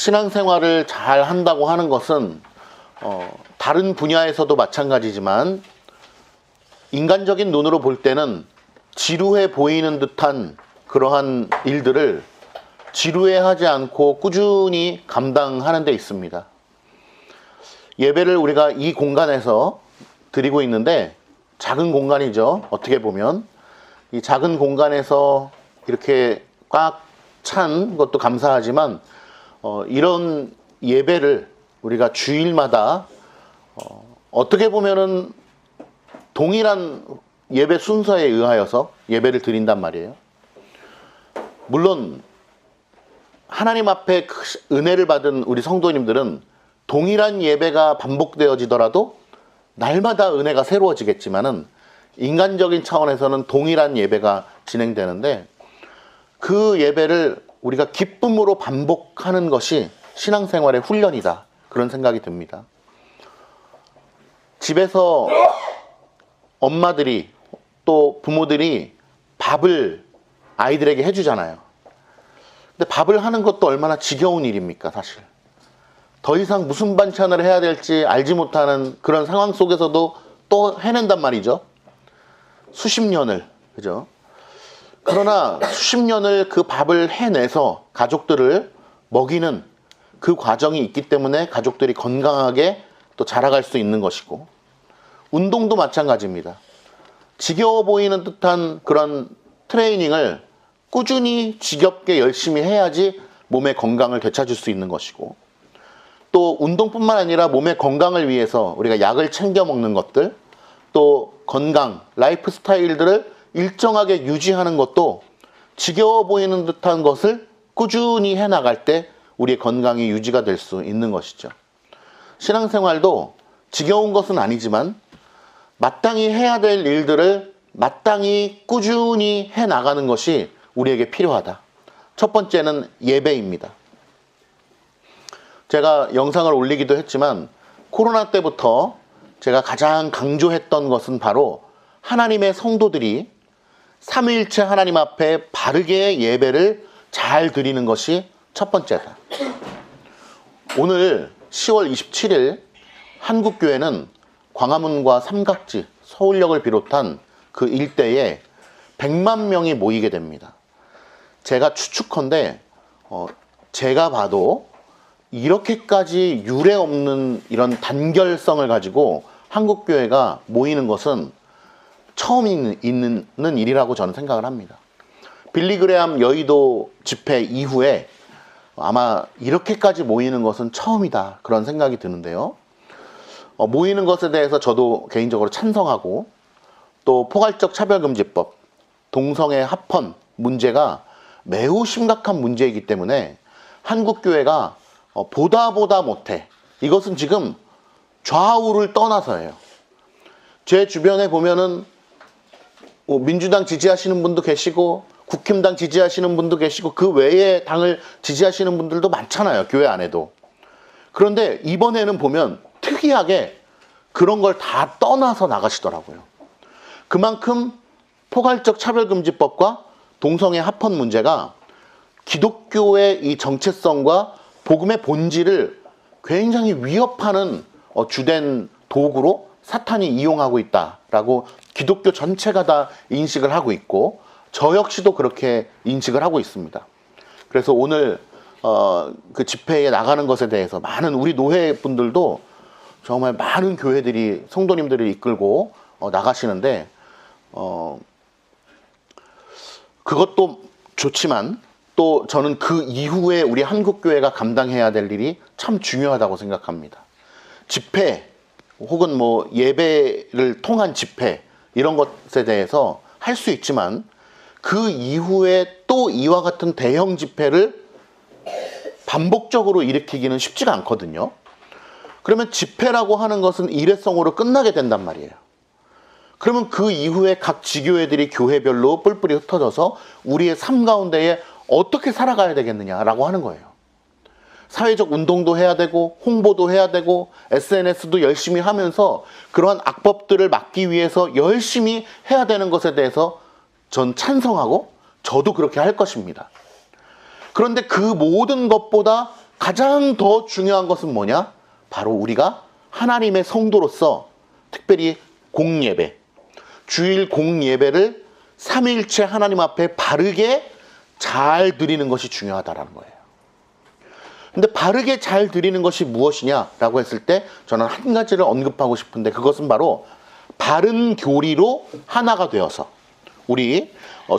신앙생활을 잘 한다고 하는 것은 다른 분야에서도 마찬가지지만 인간적인 눈으로 볼 때는 지루해 보이는 듯한 그러한 일들을 지루해하지 않고 꾸준히 감당하는 데 있습니다. 예배를 우리가 이 공간에서 드리고 있는데 작은 공간이죠. 어떻게 보면 이 작은 공간에서 이렇게 꽉 찬 것도 감사하지만 이런 예배를 우리가 주일마다 어떻게 보면은 동일한 예배 순서에 의하여서 예배를 드린단 말이에요. 물론 하나님 앞에 은혜를 받은 우리 성도님들은 동일한 예배가 반복되어지더라도 날마다 은혜가 새로워지겠지만은 인간적인 차원에서는 동일한 예배가 진행되는데 그 예배를 우리가 기쁨으로 반복하는 것이 신앙생활의 훈련이다. 그런 생각이 듭니다. 집에서 엄마들이 또 부모들이 밥을 아이들에게 해주잖아요. 근데 밥을 하는 것도 얼마나 지겨운 일입니까, 사실. 더 이상 무슨 반찬을 해야 될지 알지 못하는 그런 상황 속에서도 또 해낸단 말이죠. 수십 년을, 그죠? 그러나 수십 년을 그 밥을 해내서 가족들을 먹이는 그 과정이 있기 때문에 가족들이 건강하게 또 자라갈 수 있는 것이고, 운동도 마찬가지입니다. 지겨워 보이는 듯한 그런 트레이닝을 꾸준히 지겹게 열심히 해야지 몸의 건강을 되찾을 수 있는 것이고, 또 운동뿐만 아니라 몸의 건강을 위해서 우리가 약을 챙겨 먹는 것들, 또 건강, 라이프 스타일들을 일정하게 유지하는 것도 지겨워 보이는 듯한 것을 꾸준히 해나갈 때 우리의 건강이 유지가 될 수 있는 것이죠. 신앙생활도 지겨운 것은 아니지만 마땅히 해야 될 일들을 마땅히 꾸준히 해나가는 것이 우리에게 필요하다. 첫 번째는 예배입니다. 제가 영상을 올리기도 했지만 코로나 때부터 제가 가장 강조했던 것은 바로 하나님의 성도들이 삼위일체 하나님 앞에 바르게 예배를 잘 드리는 것이 첫 번째다. 오늘 10월 27일 한국교회는 광화문과 삼각지, 서울역을 비롯한 그 일대에 100만 명이 모이게 됩니다. 제가 추측컨대 제가 봐도 이렇게까지 유례 없는 이런 단결성을 가지고 한국교회가 모이는 것은 처음 있는 일이라고 저는 생각을 합니다. 빌리그레암 여의도 집회 이후에 아마 이렇게까지 모이는 것은 처음이다. 그런 생각이 드는데요. 모이는 것에 대해서 저도 개인적으로 찬성하고, 또 포괄적 차별금지법, 동성애 합헌 문제가 매우 심각한 문제이기 때문에 한국교회가 보다 못해, 이것은 지금 좌우를 떠나서예요. 제 주변에 보면은 민주당 지지하시는 분도 계시고 국힘당 지지하시는 분도 계시고 그 외의 당을 지지하시는 분들도 많잖아요, 교회 안에도. 그런데 이번에는 보면 특이하게 그런 걸 다 떠나서 나가시더라고요. 그만큼 포괄적 차별금지법과 동성애 합헌 문제가 기독교의 이 정체성과 복음의 본질을 굉장히 위협하는 주된 도구로 사탄이 이용하고 있다라고 기독교 전체가 다 인식을 하고 있고, 저 역시도 그렇게 인식을 하고 있습니다. 그래서 오늘 그 집회에 나가는 것에 대해서 많은 우리 노회분들도 정말 많은 교회들이 성도님들을 이끌고 나가시는데, 그것도 좋지만 또 저는 그 이후에 우리 한국교회가 감당해야 될 일이 참 중요하다고 생각합니다. 집회 혹은 뭐 예배를 통한 집회, 이런 것에 대해서 할 수 있지만 그 이후에 또 이와 같은 대형 집회를 반복적으로 일으키기는 쉽지가 않거든요. 그러면 집회라고 하는 것은 일회성으로 끝나게 된단 말이에요. 그러면 그 이후에 각 지교회들이 교회별로 뿔뿔이 흩어져서 우리의 삶 가운데에 어떻게 살아가야 되겠느냐라고 하는 거예요. 사회적 운동도 해야 되고 홍보도 해야 되고 SNS도 열심히 하면서 그러한 악법들을 막기 위해서 열심히 해야 되는 것에 대해서 전 찬성하고 저도 그렇게 할 것입니다. 그런데 그 모든 것보다 가장 더 중요한 것은 뭐냐? 바로 우리가 하나님의 성도로서 특별히 공예배, 주일 공예배를 삼위일체 하나님 앞에 바르게 잘 드리는 것이 중요하다라는 거예요. 근데 바르게 잘 드리는 것이 무엇이냐라고 했을 때 저는 한 가지를 언급하고 싶은데, 그것은 바로 바른 교리로 하나가 되어서, 우리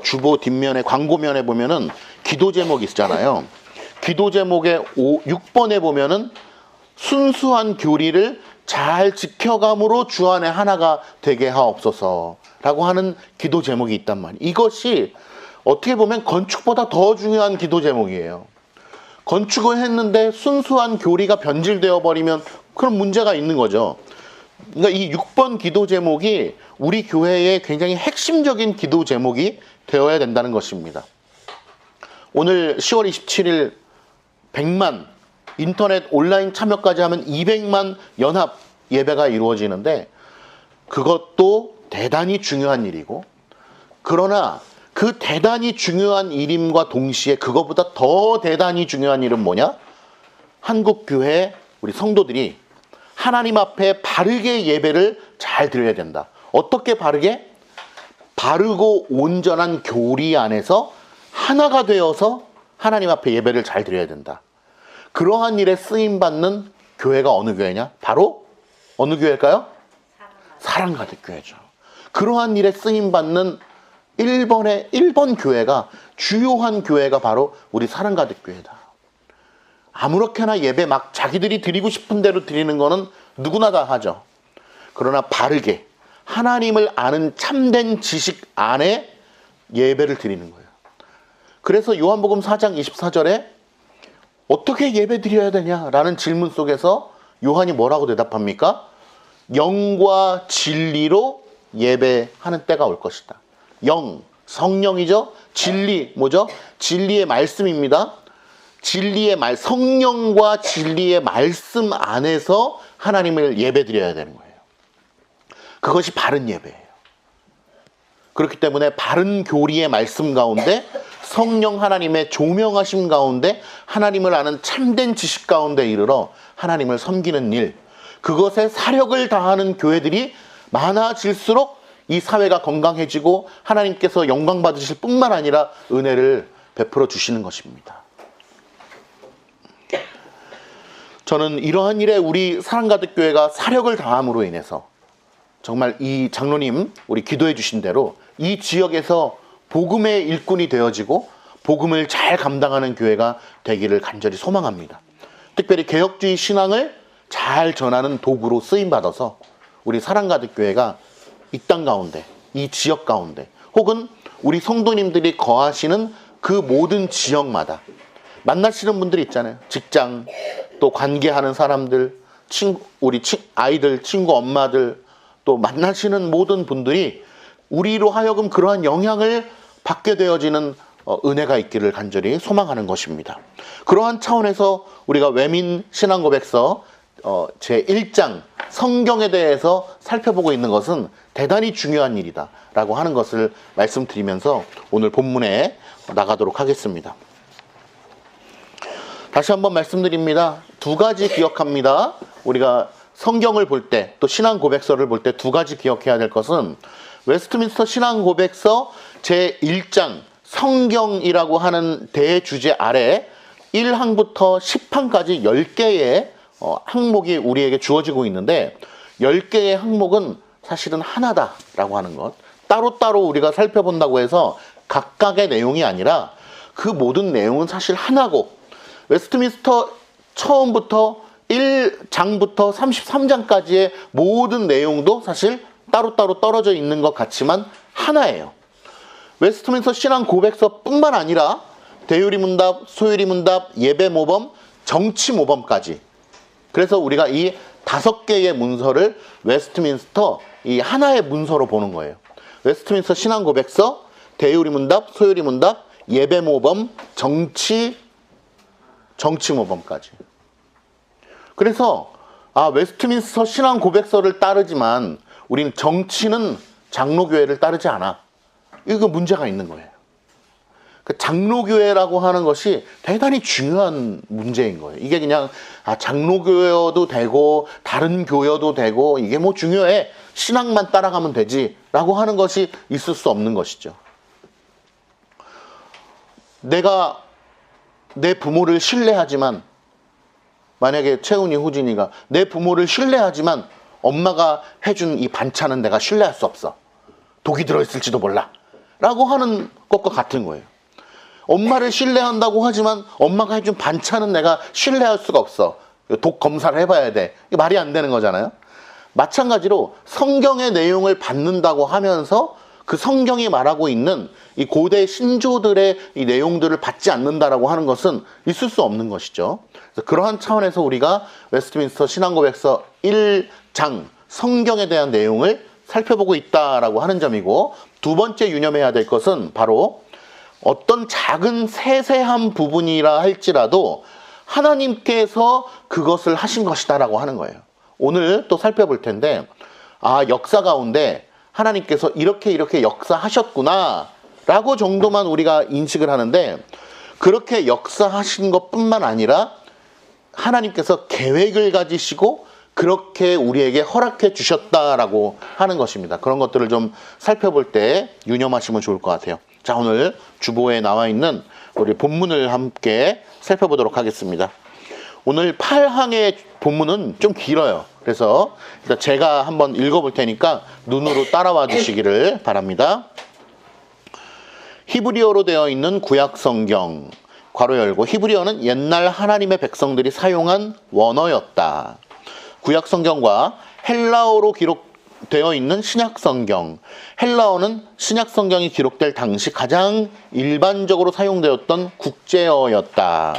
주보 뒷면에 광고면에 보면은 기도 제목이 있잖아요. 기도 제목의 6번에 보면은 순수한 교리를 잘 지켜감으로 주 안에 하나가 되게 하옵소서라고 하는 기도 제목이 있단 말이에요. 이것이 어떻게 보면 건축보다 더 중요한 기도 제목이에요. 건축을 했는데 순수한 교리가 변질되어 버리면 그런 문제가 있는 거죠. 그러니까 이 6번 기도 제목이 우리 교회의 굉장히 핵심적인 기도 제목이 되어야 된다는 것입니다. 오늘 10월 27일 100만 인터넷 온라인 참여까지 하면 200만 연합 예배가 이루어지는데, 그것도 대단히 중요한 일이고, 그러나 그 대단히 중요한 일임과 동시에 그것보다 더 대단히 중요한 일은 뭐냐? 한국교회 우리 성도들이 하나님 앞에 바르게 예배를 잘 드려야 된다. 어떻게 바르게? 바르고 온전한 교리 안에서 하나가 되어서 하나님 앞에 예배를 잘 드려야 된다. 그러한 일에 쓰임받는 교회가 어느 교회냐? 바로 어느 교회일까요? 사랑가득교회죠. 그러한 일에 쓰임받는 1번 교회가, 주요한 교회가 바로 우리 사랑가득교회다. 아무렇게나 예배 막 자기들이 드리고 싶은 대로 드리는 거는 누구나 다 하죠. 그러나 바르게 하나님을 아는 참된 지식 안에 예배를 드리는 거예요. 그래서 요한복음 4장 24절에 어떻게 예배 드려야 되냐라는 질문 속에서 요한이 뭐라고 대답합니까? 영과 진리로 예배하는 때가 올 것이다. 영, 성령이죠. 진리, 뭐죠? 진리의 말씀입니다. 진리의 성령과 진리의 말씀 안에서 하나님을 예배 드려야 되는 거예요. 그것이 바른 예배예요. 그렇기 때문에 바른 교리의 말씀 가운데, 성령 하나님의 조명하심 가운데, 하나님을 아는 참된 지식 가운데 이르러 하나님을 섬기는 일, 그것에 사력을 다하는 교회들이 많아질수록 이 사회가 건강해지고 하나님께서 영광 받으실 뿐만 아니라 은혜를 베풀어 주시는 것입니다. 저는 이러한 일에 우리 사랑가득교회가 사력을 다함으로 인해서 정말 이 장로님 우리 기도해 주신 대로 이 지역에서 복음의 일꾼이 되어지고 복음을 잘 감당하는 교회가 되기를 간절히 소망합니다. 특별히 개혁주의 신앙을 잘 전하는 도구로 쓰임받아서 우리 사랑가득교회가 이 땅 가운데, 이 지역 가운데, 혹은 우리 성도님들이 거하시는 그 모든 지역마다 만나시는 분들이 있잖아요. 직장, 또 관계하는 사람들, 우리 아이들, 친구, 엄마들, 또 만나시는 모든 분들이 우리로 하여금 그러한 영향을 받게 되어지는 은혜가 있기를 간절히 소망하는 것입니다. 그러한 차원에서 우리가 외민 신앙고백서 제1장 성경에 대해서 살펴보고 있는 것은 대단히 중요한 일이다 라고 하는 것을 말씀드리면서 오늘 본문에 나가도록 하겠습니다. 다시 한번 말씀드립니다. 두 가지 기억합니다. 우리가 성경을 볼 때, 또 신앙고백서를 볼 때 두 가지 기억해야 될 것은, 웨스트민스터 신앙고백서 제1장 성경이라고 하는 대주제 아래 1항부터 10항까지 10개의 항목이 우리에게 주어지고 있는데, 10개의 항목은 사실은 하나다라고 하는 것, 따로따로 우리가 살펴본다고 해서 각각의 내용이 아니라 그 모든 내용은 사실 하나고, 웨스트민스터 처음부터 1장부터 33장까지의 모든 내용도 사실 따로따로 떨어져 있는 것 같지만 하나예요. 웨스트민스터 신앙 고백서뿐만 아니라 대유리 문답, 소유리 문답, 예배 모범, 정치 모범까지, 그래서 우리가 이 5개의 문서를 웨스트민스터 이 하나의 문서로 보는 거예요. 웨스트민스터 신앙 고백서, 대유리 문답, 소유리 문답, 예배 모범, 정치 모범까지. 그래서 웨스트민스터 신앙 고백서를 따르지만 우리는 정치는 장로교회를 따르지 않아. 이거 문제가 있는 거예요. 그 장로교회라고 하는 것이 대단히 중요한 문제인 거예요. 이게 그냥 장로교회여도 되고 다른 교여도 되고 이게 뭐 중요해, 신앙만 따라가면 되지 라고 하는 것이 있을 수 없는 것이죠. 내가 내 부모를 신뢰하지만, 만약에 채훈이, 후진이가 내 부모를 신뢰하지만 엄마가 해준 이 반찬은 내가 신뢰할 수 없어, 독이 들어있을지도 몰라 라고 하는 것과 같은 거예요. 엄마를 신뢰한다고 하지만 엄마가 해준 반찬은 내가 신뢰할 수가 없어, 독 검사를 해봐야 돼. 이게 말이 안 되는 거잖아요. 마찬가지로 성경의 내용을 받는다고 하면서 그 성경이 말하고 있는 이 고대 신조들의 이 내용들을 받지 않는다라고 하는 것은 있을 수 없는 것이죠. 그래서 그러한 차원에서 우리가 웨스트민스터 신앙고백서 1장 성경에 대한 내용을 살펴보고 있다라고 하는 점이고, 두 번째 유념해야 될 것은 바로 어떤 작은 세세한 부분이라 할지라도 하나님께서 그것을 하신 것이다라고 하는 거예요. 오늘 또 살펴볼 텐데, 역사 가운데 하나님께서 이렇게 역사하셨구나 라고 정도만 우리가 인식을 하는데, 그렇게 역사하신 것뿐만 아니라 하나님께서 계획을 가지시고 그렇게 우리에게 허락해 주셨다라고 하는 것입니다. 그런 것들을 좀 살펴볼 때 유념하시면 좋을 것 같아요. 자, 오늘 주보에 나와 있는 우리 본문을 함께 살펴보도록 하겠습니다. 오늘 8항의 본문은 좀 길어요. 그래서 일단 제가 한번 읽어볼 테니까 눈으로 따라와 주시기를 바랍니다. 히브리어로 되어 있는 구약 성경, 괄호 열고, 히브리어는 옛날 하나님의 백성들이 사용한 원어였다. 구약 성경과 헬라어로 기록되어 있는 신약 성경, 헬라어는 신약 성경이 기록될 당시 가장 일반적으로 사용되었던 국제어였다.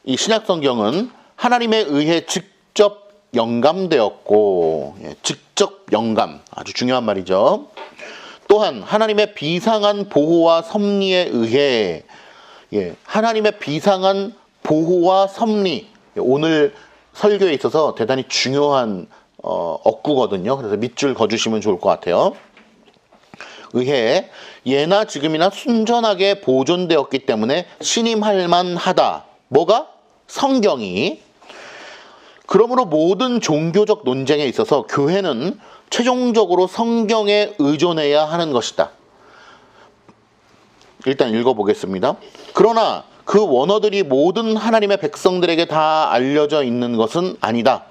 이 신약 성경은 하나님에 의해 직접 영감되었고, 직접 영감, 아주 중요한 말이죠. 또한 하나님의 비상한 보호와 섭리에 의해, 하나님의 비상한 보호와 섭리, 오늘 설교에 있어서 대단히 중요한 어구거든요. 그래서 밑줄 그어주시면 좋을 것 같아요. 의해 예나 지금이나 순전하게 보존되었기 때문에 신임할 만하다. 뭐가? 성경이. 그러므로 모든 종교적 논쟁에 있어서 교회는 최종적으로 성경에 의존해야 하는 것이다. 일단 읽어보겠습니다. 그러나 그 원어들이 모든 하나님의 백성들에게 다 알려져 있는 것은 아니다.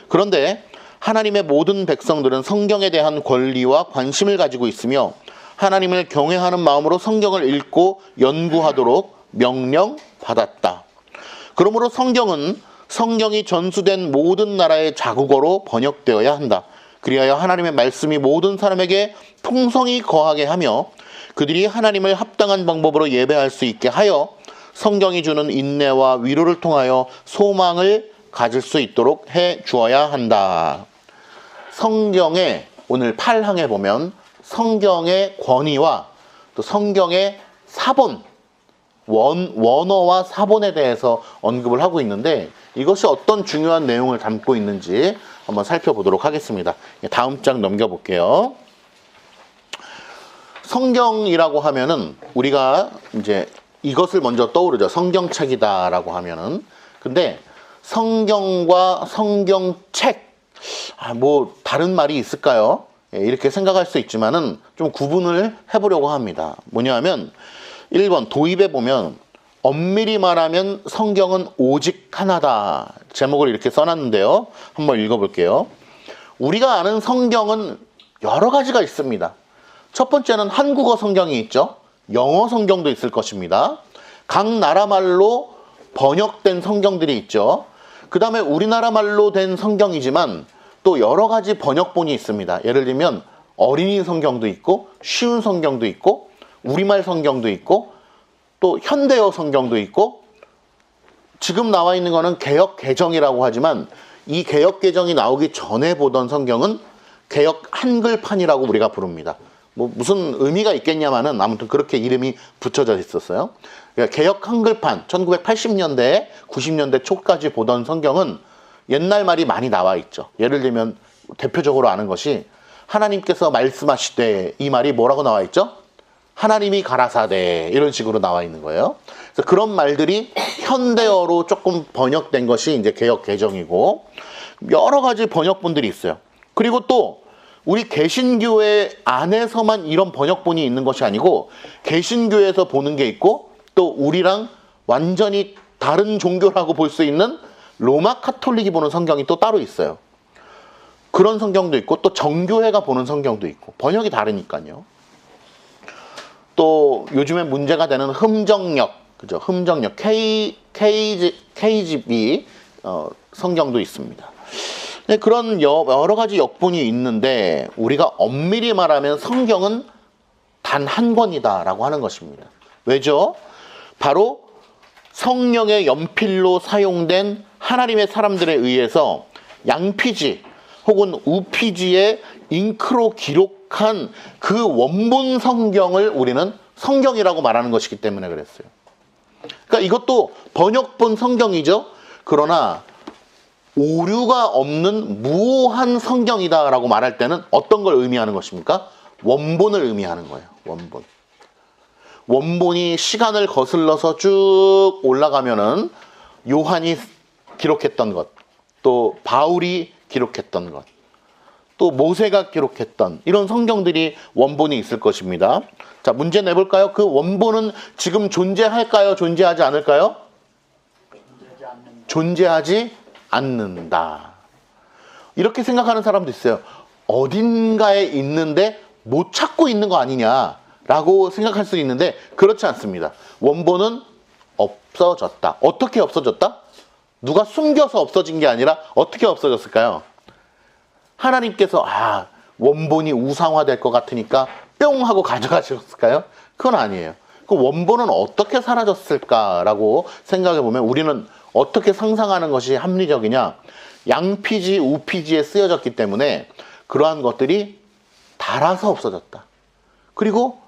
그런데 하나님의 모든 백성들은 성경에 대한 권리와 관심을 가지고 있으며 하나님을 경외하는 마음으로 성경을 읽고 연구하도록 명령받았다. 그러므로 성경이 전수된 모든 나라의 자국어로 번역되어야 한다. 그리하여 하나님의 말씀이 모든 사람에게 풍성히 거하게 하며 그들이 하나님을 합당한 방법으로 예배할 수 있게 하여 성경이 주는 인내와 위로를 통하여 소망을 가질 수 있도록 해 주어야 한다. 성경의 오늘 8항에 보면 성경의 권위와 또 성경의 사본, 원어와 사본에 대해서 언급을 하고 있는데, 이것이 어떤 중요한 내용을 담고 있는지 한번 살펴보도록 하겠습니다. 다음 장 넘겨볼게요. 성경이라고 하면은 우리가 이제 이것을 먼저 떠오르죠. 성경책이다라고 하면은. 근데 성경과 성경책, 뭐 다른 말이 있을까요? 이렇게 생각할 수 있지만은 좀 구분을 해보려고 합니다. 뭐냐면 1번 도입에 보면 엄밀히 말하면 성경은 오직 하나다. 제목을 이렇게 써놨는데요. 한번 읽어볼게요. 우리가 아는 성경은 여러 가지가 있습니다. 첫 번째는 한국어 성경이 있죠. 영어 성경도 있을 것입니다. 각 나라 말로 번역된 성경들이 있죠. 그 다음에 우리나라 말로 된 성경이지만 또 여러 가지 번역본이 있습니다. 예를 들면 어린이 성경도 있고 쉬운 성경도 있고 우리말 성경도 있고 또 현대어 성경도 있고, 지금 나와 있는 거는 개역 개정이라고 하지만 이 개역 개정이 나오기 전에 보던 성경은 개역 한글판이라고 우리가 부릅니다. 뭐 무슨 의미가 있겠냐마는 아무튼 그렇게 이름이 붙여져 있었어요. 그러니까 개역 한글판 1980년대 90년대 초까지 보던 성경은 옛날 말이 많이 나와 있죠. 예를 들면 대표적으로 아는 것이 하나님께서 말씀하시되, 이 말이 뭐라고 나와 있죠? 하나님이 가라사대 이런 식으로 나와 있는 거예요. 그래서 그런 말들이 현대어로 조금 번역된 것이 이제 개역 개정이고 여러 가지 번역본들이 있어요. 그리고 또 우리 개신교회 안에서만 이런 번역본이 있는 것이 아니고 개신교회에서 보는 게 있고 또 우리랑 완전히 다른 종교라고 볼 수 있는 로마 카톨릭이 보는 성경이 또 따로 있어요. 그런 성경도 있고 또 정교회가 보는 성경도 있고 번역이 다르니까요. 또 요즘에 문제가 되는 흠정역, 그죠? 흠정역 KGB 성경도 있습니다. 네, 그런 여러 가지 역본이 있는데 우리가 엄밀히 말하면 성경은 단 한 권이다라고 하는 것입니다. 왜죠? 바로 성령의 연필로 사용된 하나님의 사람들에 의해서 양피지 혹은 우피지의 잉크로 기록한 그 원본 성경을 우리는 성경이라고 말하는 것이기 때문에 그랬어요. 그러니까 이것도 번역본 성경이죠. 그러나 오류가 없는 무오한 성경이다라고 말할 때는 어떤 걸 의미하는 것입니까? 원본을 의미하는 거예요. 원본. 원본이 시간을 거슬러서 쭉 올라가면은 요한이 기록했던 것, 또 바울이 기록했던 것, 또 모세가 기록했던 이런 성경들이 원본이 있을 것입니다. 자, 문제 내볼까요? 그 원본은 지금 존재할까요? 존재하지 않을까요? 존재하지 않는다. 이렇게 생각하는 사람도 있어요. 어딘가에 있는데 못 찾고 있는 거 아니냐라고 생각할 수 있는데 그렇지 않습니다. 원본은 없어졌다. 어떻게 없어졌다? 누가 숨겨서 없어진 게 아니라 어떻게 없어졌을까요? 하나님께서 원본이 우상화될 것 같으니까 뿅 하고 가져가셨을까요? 그건 아니에요. 그 원본은 어떻게 사라졌을까라고 생각해 보면 우리는 어떻게 상상하는 것이 합리적이냐? 양피지, 우피지에 쓰여졌기 때문에 그러한 것들이 닳아서 없어졌다. 그리고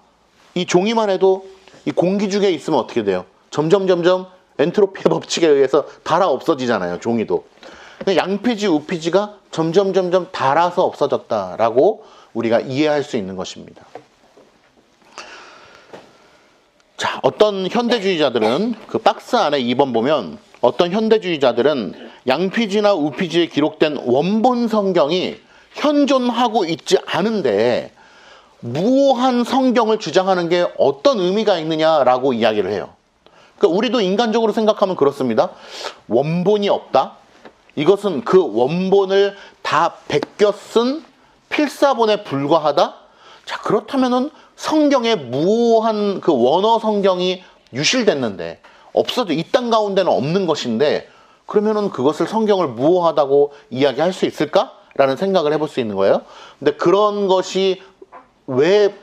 이 종이만 해도 이 공기 중에 있으면 어떻게 돼요? 점점 엔트로피의 법칙에 의해서 닳아 없어지잖아요. 종이도. 양피지, 우피지가 점점 닳아서 없어졌다라고 우리가 이해할 수 있는 것입니다. 자, 어떤 현대주의자들은 그 박스 안에 2번 보면 어떤 현대주의자들은 양피지나 우피지에 기록된 원본 성경이 현존하고 있지 않은데 무오한 성경을 주장하는 게 어떤 의미가 있느냐라고 이야기를 해요. 그러니까 우리도 인간적으로 생각하면 그렇습니다. 원본이 없다? 이것은 그 원본을 다 베껴 쓴 필사본에 불과하다? 자, 그렇다면은 성경에 무오한 그 원어 성경이 유실됐는데 없어져 이 땅 가운데는 없는 것인데 그러면은 그것을 성경을 무오하다고 이야기할 수 있을까라는 생각을 해볼 수 있는 거예요. 근데 그런 것이 왜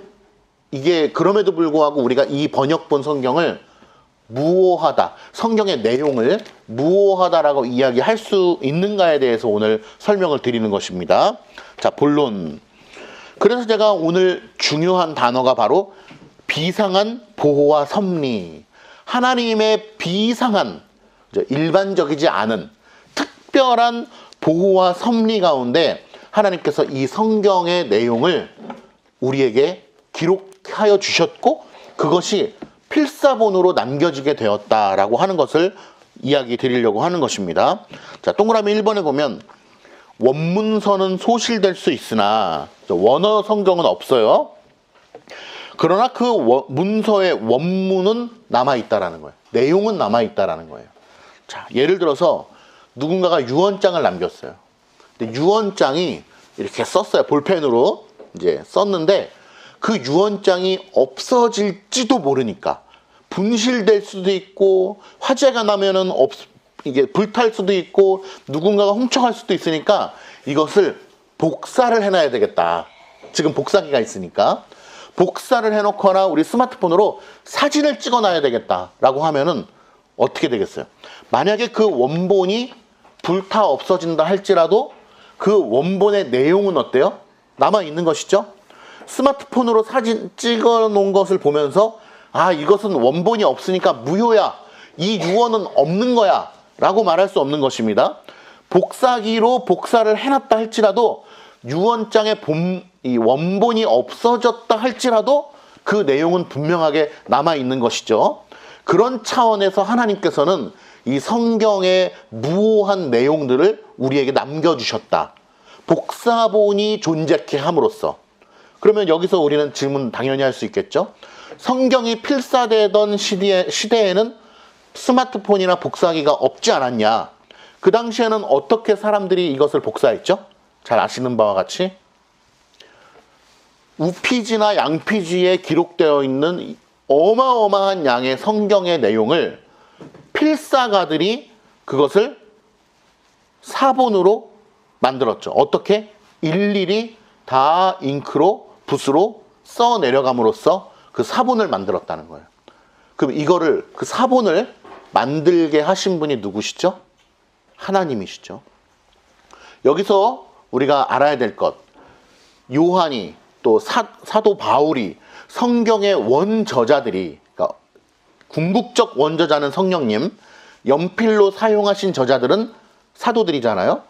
이게 그럼에도 불구하고 우리가 이 번역본 성경을 무오하다, 성경의 내용을 무오하다라고 이야기할 수 있는가에 대해서 오늘 설명을 드리는 것입니다. 자, 본론. 그래서 제가 오늘 중요한 단어가 바로 비상한 보호와 섭리. 하나님의 비상한, 일반적이지 않은 특별한 보호와 섭리 가운데 하나님께서 이 성경의 내용을 우리에게 기록하여 주셨고 그것이 필사본으로 남겨지게 되었다라고 하는 것을 이야기 드리려고 하는 것입니다. 자, 동그라미 1번에 보면 원문서는 소실될 수 있으나 원어 성경은 없어요. 그러나 그 문서의 원문은 남아있다라는 거예요. 내용은 남아있다라는 거예요. 자, 예를 들어서 누군가가 유언장을 남겼어요. 근데 유언장이 이렇게 썼어요. 볼펜으로 이제 썼는데 그 유언장이 없어질지도 모르니까 분실될 수도 있고 화재가 나면은 이게 불탈 수도 있고 누군가가 훔쳐갈 수도 있으니까 이것을 복사를 해놔야 되겠다. 지금 복사기가 있으니까 복사를 해놓거나 우리 스마트폰으로 사진을 찍어놔야 되겠다라고 하면은 어떻게 되겠어요? 만약에 그 원본이 불타 없어진다 할지라도 그 원본의 내용은 어때요? 남아있는 것이죠? 스마트폰으로 사진 찍어 놓은 것을 보면서 이것은 원본이 없으니까 무효야. 이 유언은 없는 거야. 라고 말할 수 없는 것입니다. 복사기로 복사를 해놨다 할지라도 유언장의 이 원본이 없어졌다 할지라도 그 내용은 분명하게 남아있는 것이죠. 그런 차원에서 하나님께서는 이 성경의 무오한 내용들을 우리에게 남겨주셨다. 복사본이 존재케 함으로써. 그러면 여기서 우리는 질문 당연히 할 수 있겠죠. 성경이 필사되던 시대에는 스마트폰이나 복사기가 없지 않았냐. 그 당시에는 어떻게 사람들이 이것을 복사했죠? 잘 아시는 바와 같이 우피지나 양피지에 기록되어 있는 어마어마한 양의 성경의 내용을 필사가들이 그것을 사본으로 만들었죠. 어떻게? 일일이 다 잉크로, 붓으로 써 내려감으로써 그 사본을 만들었다는 거예요. 그럼 이거를, 그 사본을 만들게 하신 분이 누구시죠? 하나님이시죠. 여기서 우리가 알아야 될 것, 요한이 또 사도 바울이 성경의 원저자들이, 그러니까 궁극적 원저자는 성령님, 연필로 사용하신 저자들은 사도들이잖아요.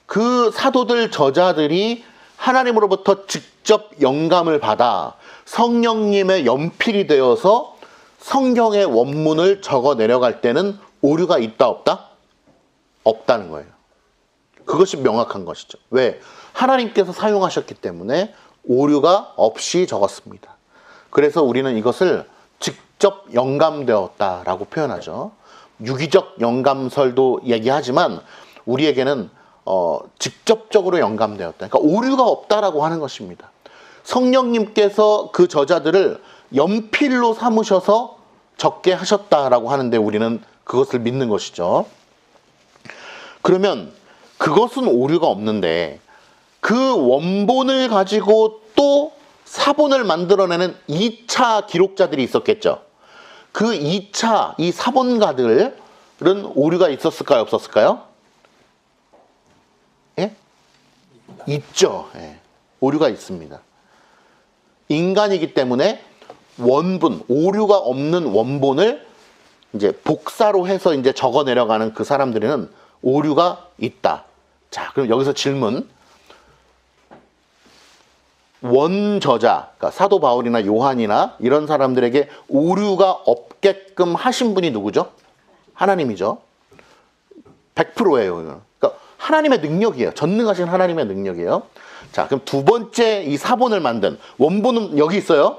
그 사도들 저자들이 하나님으로부터 직접 영감을 받아 성령님의 연필이 되어서 성경의 원문을 적어 내려갈 때는 오류가 있다 없다? 없다는 거예요. 그것이 명확한 것이죠. 왜? 하나님께서 사용하셨기 때문에 오류가 없이 적었습니다. 그래서 우리는 이것을 직접 영감되었다라고 표현하죠. 유기적 영감설도 얘기하지만 우리에게는 직접적으로 영감되었다. 그러니까 오류가 없다라고 하는 것입니다. 성령님께서 그 저자들을 연필로 삼으셔서 적게 하셨다라고 하는데 우리는 그것을 믿는 것이죠. 그러면 그것은 오류가 없는데 그 원본을 가지고 또 사본을 만들어내는 2차 기록자들이 있었겠죠. 그 2차, 이 사본가들은 오류가 있었을까요? 없었을까요? 예? 있죠. 예. 오류가 있습니다. 인간이기 때문에 원본, 오류가 없는 원본을 이제 복사로 해서 이제 적어 내려가는 그 사람들에는 오류가 있다. 자, 그럼 여기서 질문. 원저자, 그러니까 사도 바울이나 요한이나 이런 사람들에게 오류가 없게끔 하신 분이 누구죠? 하나님이죠. 100%예요. 그러니까 하나님의 능력이에요. 전능하신 하나님의 능력이에요. 자, 그럼 두 번째 이 사본을 만든, 원본은 여기 있어요.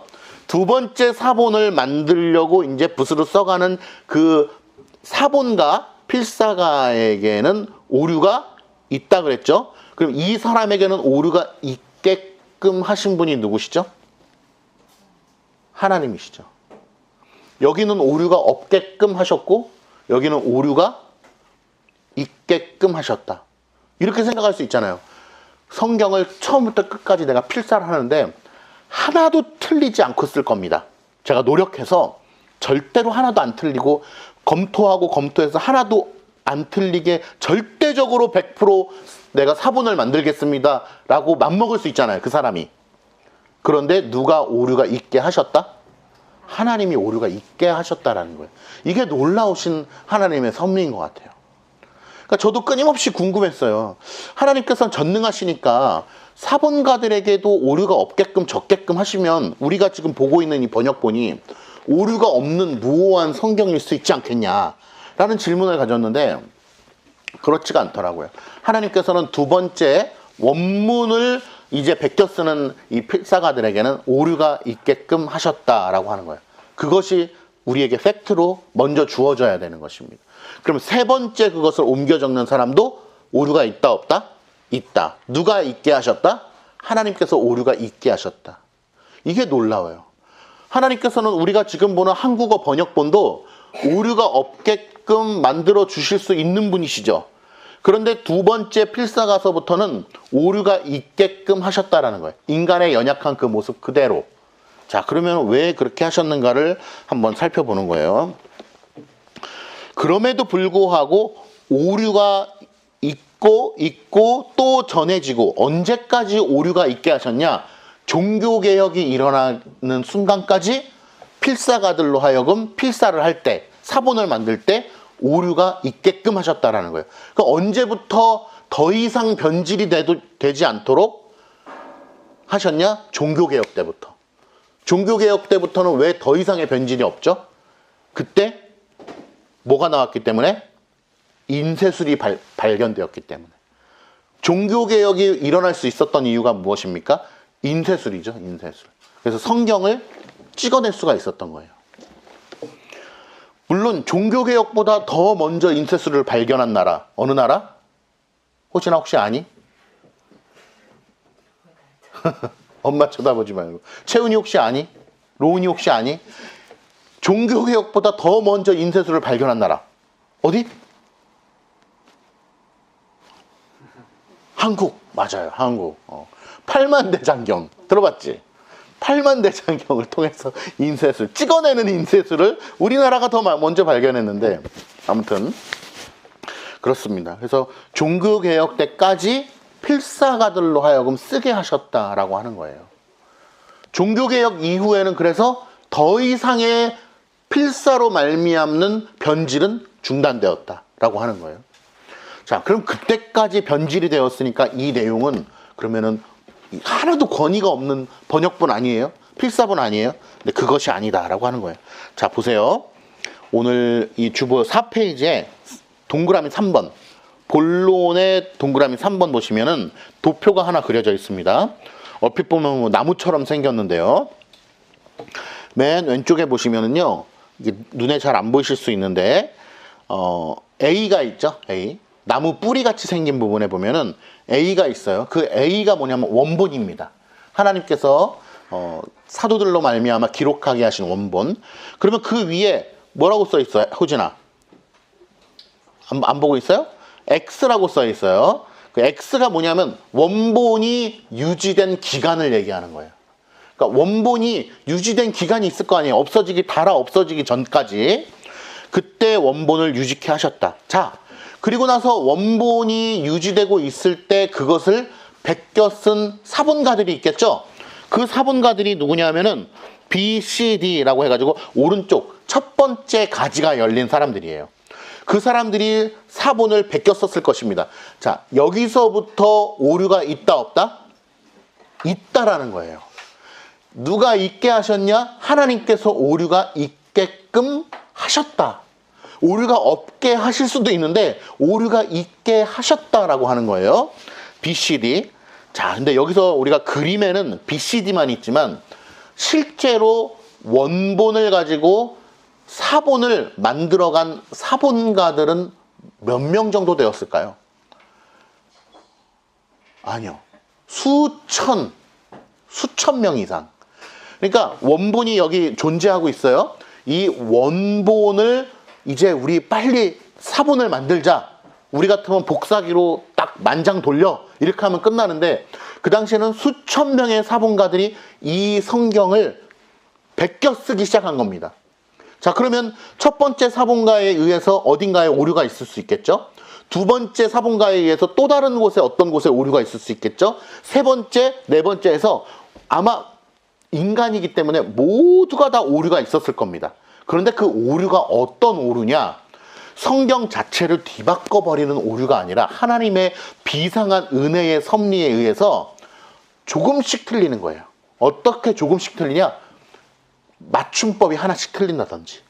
두 번째 사본을 만들려고 이제 붓으로 써가는 그 사본가, 필사가에게는 오류가 있다 그랬죠. 그럼 이 사람에게는 오류가 있게끔 하신 분이 누구시죠? 하나님이시죠. 여기는 오류가 없게끔 하셨고 여기는 오류가 있게끔 하셨다. 이렇게 생각할 수 있잖아요. 성경을 처음부터 끝까지 내가 필사를 하는데 하나도 틀리지 않고 쓸 겁니다. 제가 노력해서 절대로 하나도 안 틀리고 검토하고 검토해서 하나도 안 틀리게 절대적으로 100% 내가 사본을 만들겠습니다 라고 맘먹을 수 있잖아요. 그 사람이. 그런데 누가 오류가 있게 하셨다? 하나님이 오류가 있게 하셨다라는 거예요. 이게 놀라우신 하나님의 섭리인 것 같아요. 그러니까 저도 끊임없이 궁금했어요. 하나님께서는 전능하시니까 사본가들에게도 오류가 없게끔 적게끔 하시면 우리가 지금 보고 있는 이 번역본이 오류가 없는 무오한 성경일 수 있지 않겠냐라는 질문을 가졌는데 그렇지가 않더라고요. 하나님께서는 두 번째 원문을 이제 베껴 쓰는 이 필사가들에게는 오류가 있게끔 하셨다라고 하는 거예요. 그것이 우리에게 팩트로 먼저 주어져야 되는 것입니다. 그럼 세 번째 그것을 옮겨 적는 사람도 오류가 있다 없다? 있다. 누가 있게 하셨다? 하나님께서 오류가 있게 하셨다. 이게 놀라워요. 하나님께서는 우리가 지금 보는 한국어 번역본도 오류가 없게끔 만들어 주실 수 있는 분이시죠. 그런데 두 번째 필사가서부터는 오류가 있게끔 하셨다라는 거예요. 인간의 연약한 그 모습 그대로. 자, 그러면 왜 그렇게 하셨는가를 한번 살펴보는 거예요. 그럼에도 불구하고 오류가 있고 또 전해지고 언제까지 오류가 있게 하셨냐? 종교개혁이 일어나는 순간까지 필사가들로 하여금 필사를 할 때, 사본을 만들 때 오류가 있게끔 하셨다라는 거예요. 그러니까 언제부터 더 이상 변질이 되지 않도록 하셨냐? 종교개혁 때부터. 종교개혁 때부터는 왜 더 이상의 변질이 없죠? 그때 뭐가 나왔기 때문에? 인쇄술이 발견되었기 때문에. 종교개혁이 일어날 수 있었던 이유가 무엇입니까? 인쇄술이죠. 인쇄술. 그래서 성경을 찍어낼 수가 있었던 거예요. 물론 종교개혁보다 더 먼저 인쇄술을 발견한 나라, 어느 나라? 호진아 혹시 아니? 엄마 쳐다보지 말고. 채은이 혹시 아니? 로운이 혹시 아니? 종교개혁보다 더 먼저 인쇄술을 발견한 나라 어디? 한국. 맞아요. 한국. 8만대장경 들어봤지? 8만대장경을 통해서 인쇄술, 찍어내는 인쇄술을 우리나라가 더 먼저 발견했는데, 아무튼 그렇습니다. 그래서 종교개혁 때까지 필사가들로 하여금 쓰게 하셨다라고 하는 거예요. 종교개혁 이후에는 그래서 더 이상의 필사로 말미암는 변질은 중단되었다라고 하는 거예요. 자, 그럼 그때까지 변질이 되었으니까 이 내용은 그러면은 하나도 권위가 없는 번역본 아니에요? 필사본 아니에요? 근데 그것이 아니다라고 하는 거예요. 자, 보세요. 오늘 이 주보 4페이지에 동그라미 3번, 본론의 동그라미 3번 보시면은 도표가 하나 그려져 있습니다. 얼핏 보면 뭐 나무처럼 생겼는데요. 맨 왼쪽에 보시면은요, 이게 눈에 잘 안 보이실 수 있는데, A가 있죠? A. 나무 뿌리 같이 생긴 부분에 보면은 A가 있어요. 그 A가 뭐냐면 원본입니다. 하나님께서 사도들로 말미암아 기록하게 하신 원본. 그러면 그 위에 뭐라고 써 있어요? 호진아, 안 보고 있어요? X라고 써 있어요. 그 X가 뭐냐면 원본이 유지된 기간을 얘기하는 거예요. 그러니까 원본이 유지된 기간이 있을 거 아니에요. 달아 없어지기 전까지. 그때 원본을 유지케 하셨다. 자, 그리고 나서 원본이 유지되고 있을 때 그것을 베껴 쓴 사본가들이 있겠죠. 그 사본가들이 누구냐면은 B, C, D라고 해가지고 오른쪽 첫 번째 가지가 열린 사람들이에요. 그 사람들이 사본을 베껴 썼을 것입니다. 자, 여기서부터 오류가 있다 없다? 있다라는 거예요. 누가 있게 하셨냐? 하나님께서 오류가 있게끔 하셨다. 오류가 없게 하실 수도 있는데 오류가 있게 하셨다라고 하는 거예요. BCD. 자, 근데 여기서 우리가 그림에는 BCD만 있지만 실제로 원본을 가지고 사본을 만들어간 사본가들은 몇 명 정도 되었을까요? 아니요. 수천 명 이상. 그러니까 원본이 여기 존재하고 있어요. 이 원본을 이제 우리 빨리 사본을 만들자. 우리 같으면 복사기로 딱 만장 돌려. 이렇게 하면 끝나는데 그 당시에는 수천 명의 사본가들이 이 성경을 베껴 쓰기 시작한 겁니다. 자, 그러면 첫 번째 사본가에 의해서 어딘가에 오류가 있을 수 있겠죠? 두 번째 사본가에 의해서 또 다른 곳에 어떤 곳에 오류가 있을 수 있겠죠? 세 번째, 네 번째에서 아마 인간이기 때문에 모두가 다 오류가 있었을 겁니다. 그런데 그 오류가 어떤 오류냐? 성경 자체를 뒤바꿔버리는 오류가 아니라 하나님의 비상한 은혜의 섭리에 의해서 조금씩 틀리는 거예요. 어떻게 조금씩 틀리냐? 맞춤법이 하나씩 틀린다든지,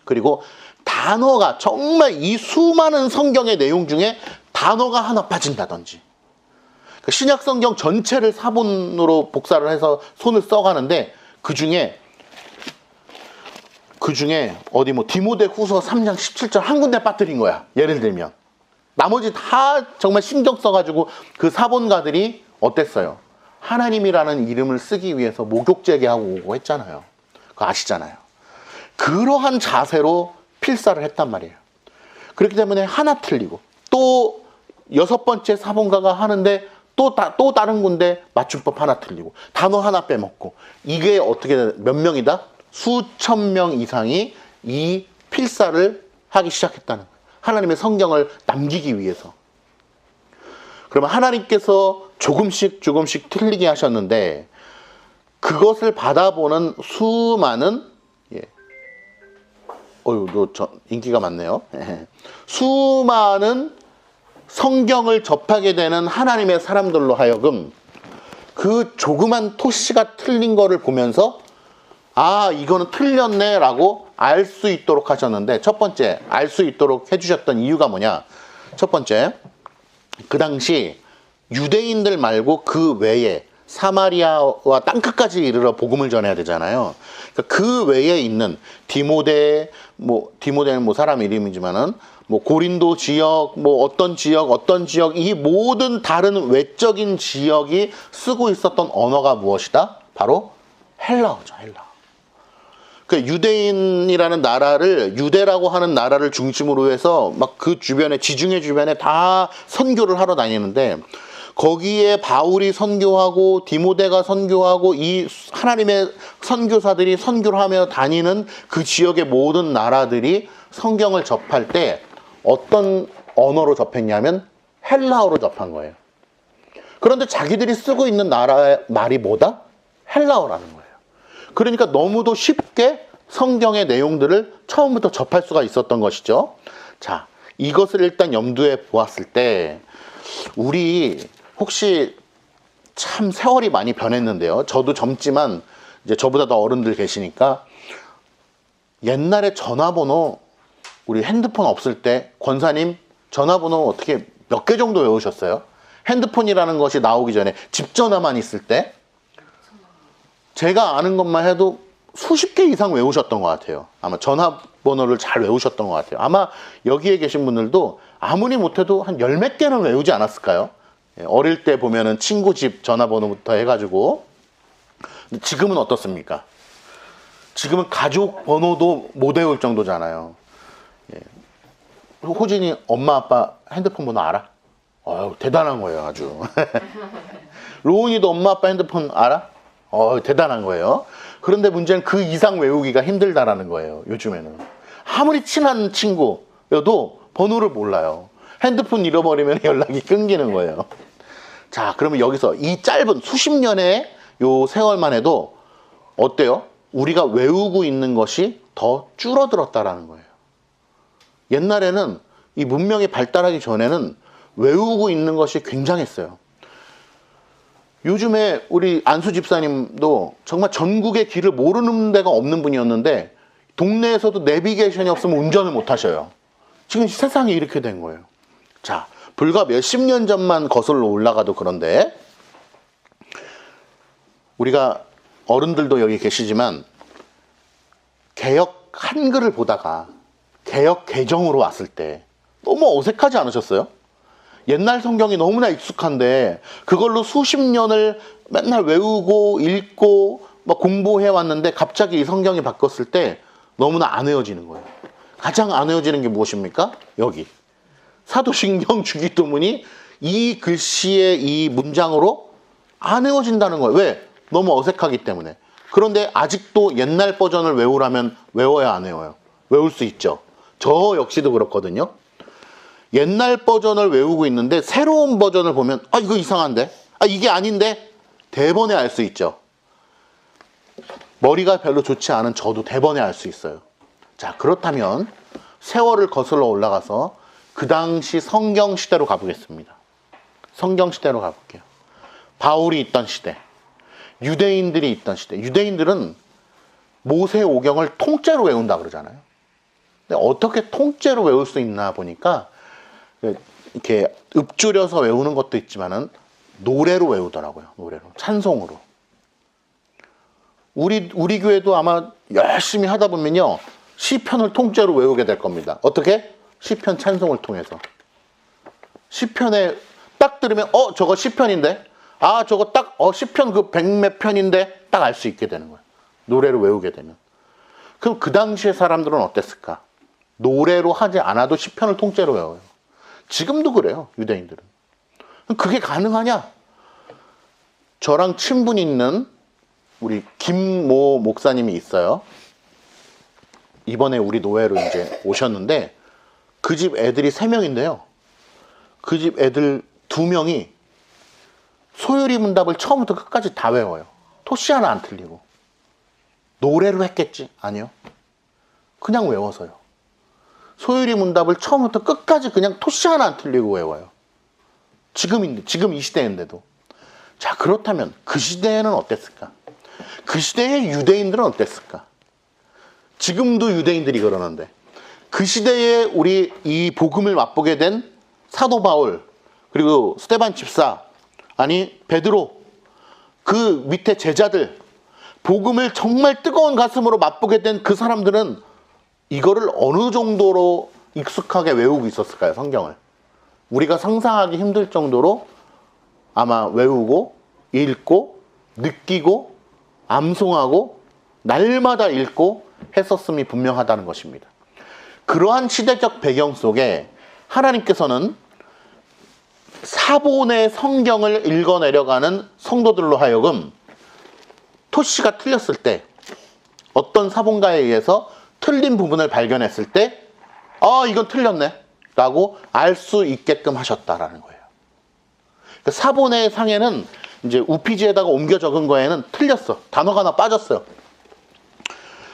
그리고 단어가 정말 이 수많은 성경의 내용 중에 단어가 하나 빠진다든지. 신약 성경 전체를 사본으로 복사를 해서 손을 써가는데 그 중에 어디 뭐 디모데 후서 3장 17절 한 군데 빠뜨린 거야. 예를 들면 나머지 다 정말 신경 써가지고 그 사본가들이 어땠어요? 하나님이라는 이름을 쓰기 위해서 목욕제기하고 오고 했잖아요. 그거 아시잖아요. 그러한 자세로 필사를 했단 말이에요. 그렇기 때문에 하나 틀리고 또 여섯 번째 사본가가 하는데 또 다른 군데 맞춤법 하나 틀리고 단어 하나 빼먹고, 이게 어떻게 몇 명이다? 수천 명 이상이 이 필사를 하기 시작했다는 거예요. 하나님의 성경을 남기기 위해서. 그러면 하나님께서 조금씩 틀리게 하셨는데 그것을 받아보는 수많은, 너 인기가 많네요. 수많은 성경을 접하게 되는 하나님의 사람들로 하여금 그 조그만 토씨가 틀린 거를 보면서 아, 이거는 틀렸네 라고 알 수 있도록 하셨는데, 첫 번째 알 수 있도록 해주셨던 이유가 뭐냐. 첫 번째, 그 당시 유대인들 말고 그 외에 사마리아와 땅끝까지 이르러 복음을 전해야 되잖아요. 그러니까 그 외에 있는 디모데, 디모데는 뭐 사람 이름이지만은 뭐 고린도 지역, 뭐 어떤 지역, 이 모든 다른 외적인 지역이 쓰고 있었던 언어가 무엇이다? 바로 헬라어죠, 헬라어. 그 유대인이라는 나라를, 유대라고 하는 나라를 중심으로 해서 막 그 주변에, 지중해 주변에 다 선교를 하러 다니는데, 거기에 바울이 선교하고 디모데가 선교하고 이 하나님의 선교사들이 선교를 하며 다니는 그 지역의 모든 나라들이 성경을 접할 때 어떤 언어로 접했냐면 헬라어로 접한 거예요. 그런데 자기들이 쓰고 있는 나라의 말이 뭐다? 헬라어라는 거예요. 그러니까 너무도 쉽게 성경의 내용들을 처음부터 접할 수가 있었던 것이죠. 자, 이것을 일단 염두에 보았을 때 우리 혹시 참 세월이 많이 변했는데요. 저도 젊지만 이제 저보다 더 어른들 계시니까 옛날에 전화번호, 우리 핸드폰 없을 때 권사님 전화번호 어떻게 몇 개 정도 외우셨어요? 핸드폰이라는 것이 나오기 전에 집 전화만 있을 때 제가 아는 것만 해도 수십 개 이상 외우셨던 것 같아요. 아마 전화번호를 잘 외우셨던 것 같아요. 아마 여기에 계신 분들도 아무리 못해도 한 열 몇 개는 외우지 않았을까요? 어릴 때 보면은 친구 집 전화번호부터 해가지고. 지금은 어떻습니까? 지금은 가족 번호도 못 외울 정도잖아요. 호진이 엄마 아빠 핸드폰 번호 알아? 대단한 거예요, 아주. 로운이도 엄마 아빠 핸드폰 알아? 대단한 거예요. 그런데 문제는 그 이상 외우기가 힘들다라는 거예요, 요즘에는. 아무리 친한 친구여도 번호를 몰라요. 핸드폰 잃어버리면 연락이 끊기는 거예요. 자, 그러면 여기서 이 짧은 수십 년의 요 세월만 해도 어때요? 우리가 외우고 있는 것이 더 줄어들었다라는 거예요. 옛날에는 이 문명이 발달하기 전에는 외우고 있는 것이 굉장했어요. 요즘에 우리 안수 집사님도 정말 전국의 길을 모르는 데가 없는 분이었는데 동네에서도 내비게이션이 없으면 운전을 못 하셔요. 지금 세상이 이렇게 된 거예요. 자, 불과 몇십 년 전만 거슬러 올라가도 그런데 우리가 어른들도 여기 계시지만 개역 한글을 보다가 개역 개정으로 왔을 때 너무 어색하지 않으셨어요? 옛날 성경이 너무나 익숙한데 그걸로 수십 년을 맨날 외우고 읽고 막 공부해 왔는데 갑자기 이 성경이 바뀌었을 때 너무나 안 외워지는 거예요. 가장 안 외워지는 게 무엇입니까? 여기 사도신경 주기도문이 이 글씨의 이 문장으로 안 외워진다는 거예요. 왜? 너무 어색하기 때문에. 그런데 아직도 옛날 버전을 외우라면 외워야 안 외워요? 외울 수 있죠. 저 역시도 그렇거든요. 옛날 버전을 외우고 있는데 새로운 버전을 보면 이거 이상한데? 이게 아닌데? 대번에 알 수 있죠. 머리가 별로 좋지 않은 저도 대번에 알 수 있어요. 자, 그렇다면 세월을 거슬러 올라가서 그 당시 성경 시대로 가보겠습니다. 성경 시대로 가볼게요. 바울이 있던 시대, 유대인들이 있던 시대. 유대인들은 모세오경을 통째로 외운다 그러잖아요. 근데 어떻게 통째로 외울 수 있나 보니까 이렇게 읊조려서 외우는 것도 있지만은 노래로 외우더라고요. 노래로, 찬송으로. 우리 교회도 아마 열심히 하다 보면요 시편을 통째로 외우게 될 겁니다. 어떻게? 시편 찬송을 통해서. 시편에 딱 들으면 저거 시편인데, 저거 딱 시편 그 백몇 편인데 딱 알 수 있게 되는 거예요. 노래로 외우게 되면. 그럼 그 당시의 사람들은 어땠을까? 노래로 하지 않아도 시편을 통째로 외워요. 지금도 그래요, 유대인들은. 그게 가능하냐? 저랑 친분 있는 우리 김모 목사님이 있어요. 이번에 우리 노회로 이제 오셨는데 그 집 애들이 3명인데요. 그 집 애들 2명이 소요리 문답을 처음부터 끝까지 다 외워요. 토시 하나 안 틀리고. 노래로 했겠지? 아니요. 그냥 외워서요. 소요리 문답을 처음부터 끝까지 그냥 토시 하나 안 틀리고 외워요. 지금 이 시대인데도. 자, 그렇다면 그 시대에는 어땠을까? 그 시대의 유대인들은 어땠을까? 지금도 유대인들이 그러는데 그 시대에 우리 이 복음을 맛보게 된 사도 바울, 그리고 스데반 집사, 아니 베드로, 그 밑에 제자들, 복음을 정말 뜨거운 가슴으로 맛보게 된 그 사람들은 이거를 어느 정도로 익숙하게 외우고 있었을까요? 성경을. 우리가 상상하기 힘들 정도로 아마 외우고 읽고 느끼고 암송하고 날마다 읽고 했었음이 분명하다는 것입니다. 그러한 시대적 배경 속에 하나님께서는 사본의 성경을 읽어내려가는 성도들로 하여금 토시가 틀렸을 때, 어떤 사본가에 의해서 틀린 부분을 발견했을 때 이건 틀렸네 라고 알 수 있게끔 하셨다라는 거예요. 그러니까 사본의 상에는 이제 우피지에다가 옮겨 적은 거에는 틀렸어. 단어가 하나 빠졌어요.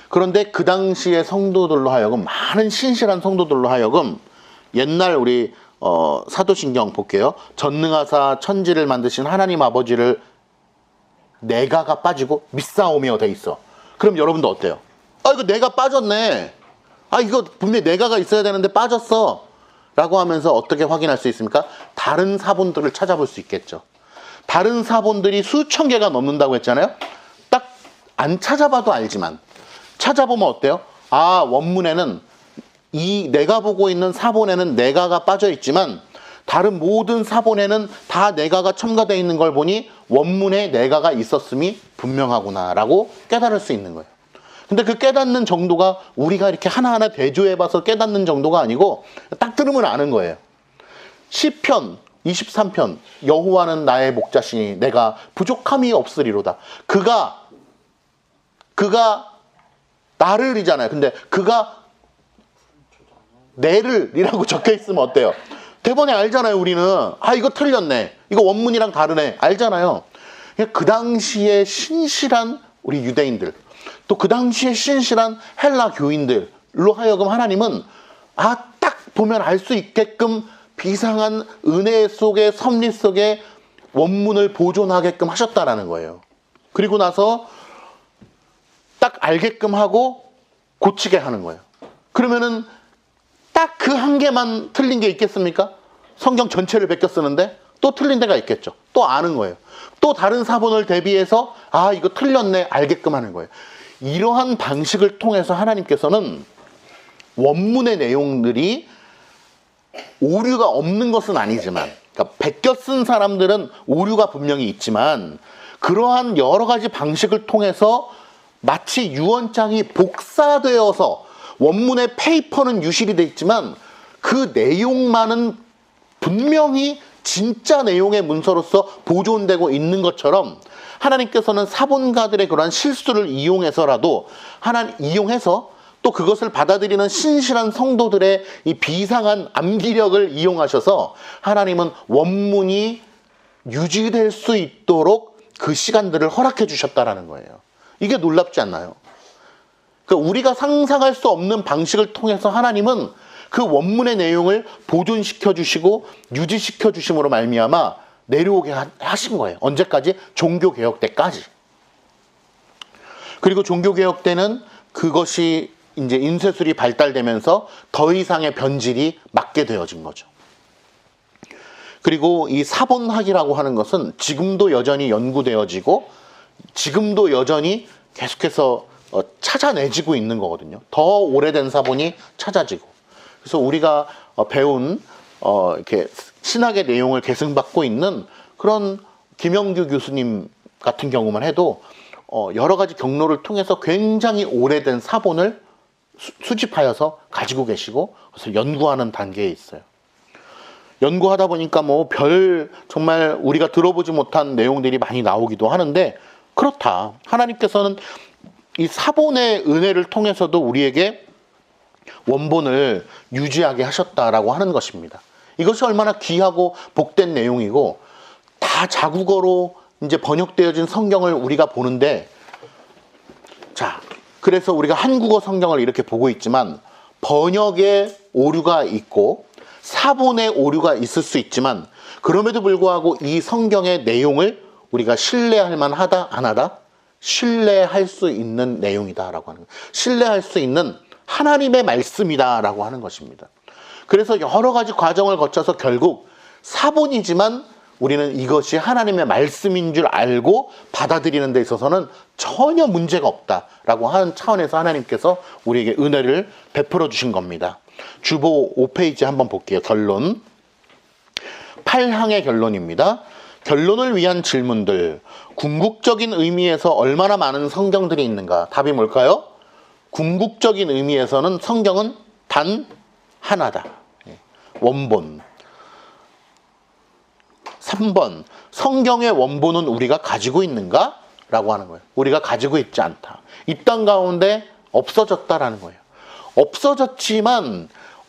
그런데 그 당시의 성도들로 하여금, 많은 신실한 성도들로 하여금 옛날 우리 사도신경 볼게요. 전능하사 천지를 만드신 하나님 아버지를 내가가 빠지고 믿사오며 돼 있어. 그럼 여러분도 어때요? 이거 내가 빠졌네. 이거 분명히 내가가 있어야 되는데 빠졌어. 라고 하면서 어떻게 확인할 수 있습니까? 다른 사본들을 찾아볼 수 있겠죠. 다른 사본들이 수천 개가 넘는다고 했잖아요. 딱 안 찾아봐도 알지만 찾아보면 어때요? 원문에는 이 내가 보고 있는 사본에는 내가가 빠져 있지만 다른 모든 사본에는 다 내가가 첨가되어 있는 걸 보니 원문에 내가가 있었음이 분명하구나 라고 깨달을 수 있는 거예요. 근데 그 깨닫는 정도가 우리가 이렇게 하나하나 대조해봐서 깨닫는 정도가 아니고 딱 들으면 아는 거예요. 시편 23편, 여호와는 나의 목자시니 내가 부족함이 없으리로다. 그가 나를 이잖아요. 근데 그가 내를 이라고 적혀 있으면 어때요? 대본에 알잖아요. 우리는 이거 틀렸네, 이거 원문이랑 다르네, 알잖아요. 그 당시에 신실한 우리 유대인들, 또 그 당시에 신실한 헬라 교인들로 하여금 하나님은 딱 보면 알 수 있게끔 비상한 은혜 속에, 섭리 속에 원문을 보존하게끔 하셨다라는 거예요. 그리고 나서 딱 알게끔 하고 고치게 하는 거예요. 그러면은 딱 그 한 개만 틀린 게 있겠습니까? 성경 전체를 베껴 쓰는데 또 틀린 데가 있겠죠. 또 아는 거예요. 또 다른 사본을 대비해서 이거 틀렸네 알게끔 하는 거예요. 이러한 방식을 통해서 하나님께서는 원문의 내용들이 오류가 없는 것은 아니지만, 그러니까 베껴 쓴 사람들은 오류가 분명히 있지만, 그러한 여러 가지 방식을 통해서 마치 유언장이 복사되어서 원문의 페이퍼는 유실이 돼 있지만 그 내용만은 분명히 진짜 내용의 문서로서 보존되고 있는 것처럼, 하나님께서는 사본가들의 그러한 실수를 이용해서라도 이용해서 또 그것을 받아들이는 신실한 성도들의 이 비상한 암기력을 이용하셔서 하나님은 원문이 유지될 수 있도록 그 시간들을 허락해 주셨다라는 거예요. 이게 놀랍지 않나요? 그러니까 우리가 상상할 수 없는 방식을 통해서 하나님은 그 원문의 내용을 보존시켜 주시고 유지시켜 주심으로 말미암아 내려오게 하신 거예요. 언제까지? 종교개혁 때까지. 그리고 종교개혁 때는 그것이 이제 인쇄술이 발달되면서 더 이상의 변질이 막게 되어진 거죠. 그리고 이 사본학이라고 하는 것은 지금도 여전히 연구되어지고 지금도 여전히 계속해서 찾아내지고 있는 거거든요. 더 오래된 사본이 찾아지고. 그래서 우리가 배운 이렇게 신학의 내용을 계승받고 있는 그런 김영규 교수님 같은 경우만 해도 여러 가지 경로를 통해서 굉장히 오래된 사본을 수집하여서 가지고 계시고 그래서 연구하는 단계에 있어요. 연구하다 보니까 정말 우리가 들어보지 못한 내용들이 많이 나오기도 하는데, 그렇다. 하나님께서는 이 사본의 은혜를 통해서도 우리에게 원본을 유지하게 하셨다라고 하는 것입니다. 이것이 얼마나 귀하고 복된 내용이고, 다 자국어로 이제 번역되어진 성경을 우리가 보는데, 그래서 우리가 한국어 성경을 이렇게 보고 있지만 번역에 오류가 있고 사본에 오류가 있을 수 있지만, 그럼에도 불구하고 이 성경의 내용을 우리가 신뢰할 만하다, 안 하다? 신뢰할 수 있는 내용이다라고 하는 거예요. 신뢰할 수 있는 하나님의 말씀이다라고 하는 것입니다. 그래서 여러 가지 과정을 거쳐서 결국 사본이지만 우리는 이것이 하나님의 말씀인 줄 알고 받아들이는 데 있어서는 전혀 문제가 없다라고 하는 차원에서 하나님께서 우리에게 은혜를 베풀어 주신 겁니다. 주보 5페이지 한번 볼게요. 결론. 8항의 결론입니다. 결론을 위한 질문들. 궁극적인 의미에서 얼마나 많은 성경들이 있는가? 답이 뭘까요? 궁극적인 의미에서는 성경은 단 하나다. 원본. 3번, 성경의 원본은 우리가 가지고 있는가? 라고 하는 거예요. 우리가 가지고 있지 않다. 이 땅 가운데 없어졌다라는 거예요. 없어졌지만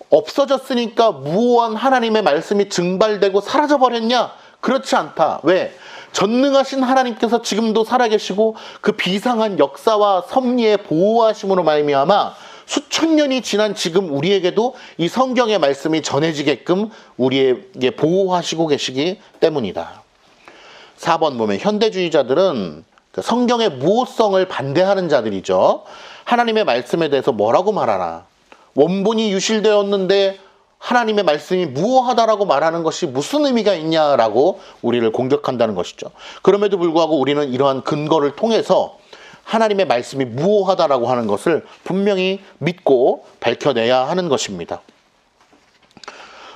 없어졌으니까 무오한 하나님의 말씀이 증발되고 사라져버렸냐? 그렇지 않다. 왜? 전능하신 하나님께서 지금도 살아계시고 그 비상한 역사와 섭리의 보호하심으로 말미암아 수천 년이 지난 지금 우리에게도 이 성경의 말씀이 전해지게끔 우리에게 보호하시고 계시기 때문이다. 4번 보면 현대주의자들은 성경의 무호성을 반대하는 자들이죠. 하나님의 말씀에 대해서 뭐라고 말하나? 원본이 유실되었는데 하나님의 말씀이 무호하다라고 말하는 것이 무슨 의미가 있냐라고 우리를 공격한다는 것이죠. 그럼에도 불구하고 우리는 이러한 근거를 통해서 하나님의 말씀이 무호하다라고 하는 것을 분명히 믿고 밝혀내야 하는 것입니다.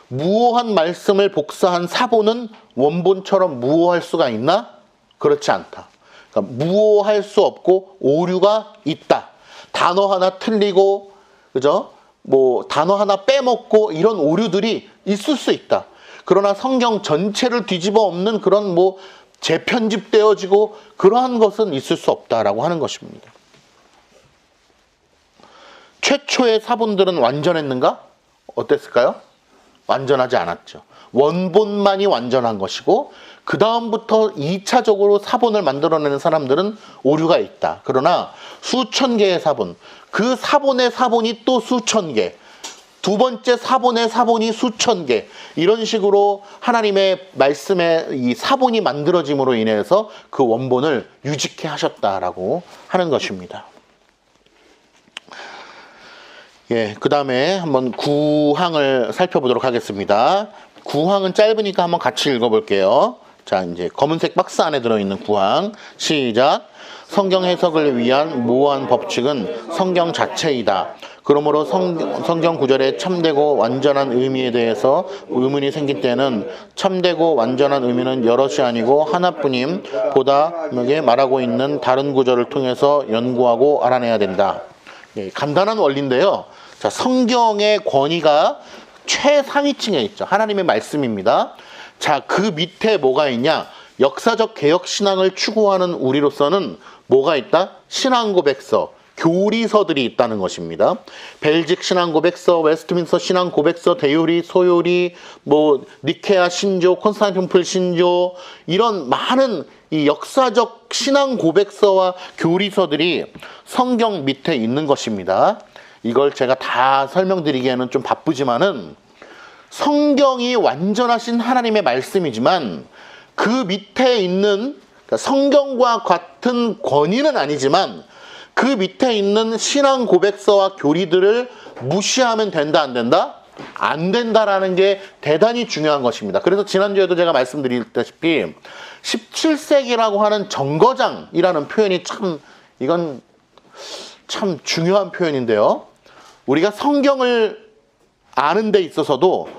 무호한 말씀을 복사한 사본은 원본처럼 무호할 수가 있나? 그렇지 않다. 그러니까 무호할 수 없고 오류가 있다. 단어 하나 틀리고, 그죠? 단어 하나 빼먹고 이런 오류들이 있을 수 있다. 그러나 성경 전체를 뒤집어 엎는 그런 재편집되어지고 그러한 것은 있을 수 없다라고 하는 것입니다. 최초의 사본들은 완전했는가? 어땠을까요? 완전하지 않았죠. 원본만이 완전한 것이고 그 다음부터 2차적으로 사본을 만들어내는 사람들은 오류가 있다. 그러나 수천 개의 사본, 그 사본의 사본이 또 수천 개, 두 번째 사본의 사본이 수천 개, 이런 식으로 하나님의 말씀의 이 사본이 만들어짐으로 인해서 그 원본을 유지케 하셨다라고 하는 것입니다. 그 다음에 한번 9항을 살펴보도록 하겠습니다. 9항은 짧으니까 한번 같이 읽어볼게요. 자, 이제 검은색 박스 안에 들어있는 9항. 시작. 성경 해석을 위한 모호한 법칙은 성경 자체이다. 그러므로 성경 구절의 참되고 완전한 의미에 대해서 의문이 생길 때는 참되고 완전한 의미는 여럿이 아니고 하나뿐임 보다 말하고 있는 다른 구절을 통해서 연구하고 알아내야 된다. 간단한 원리인데요. 자, 성경의 권위가 최상위층에 있죠. 하나님의 말씀입니다. 자, 그 밑에 뭐가 있냐? 역사적 개혁 신앙을 추구하는 우리로서는 뭐가 있다? 신앙 고백서, 교리서들이 있다는 것입니다. 벨직 신앙 고백서, 웨스트민스터 신앙 고백서, 대요리, 소요리, 니케아 신조, 콘스탄티노플 신조, 이런 많은 이 역사적 신앙 고백서와 교리서들이 성경 밑에 있는 것입니다. 이걸 제가 다 설명드리기에는 좀 바쁘지만은 성경이 완전하신 하나님의 말씀이지만 그 밑에 있는 성경과 같은 권위는 아니지만 그 밑에 있는 신앙 고백서와 교리들을 무시하면 된다, 안 된다? 안 된다라는 게 대단히 중요한 것입니다. 그래서 지난주에도 제가 말씀드렸다시피 17세기라고 하는 정거장이라는 표현이 이건 참 중요한 표현인데요. 우리가 성경을 아는 데 있어서도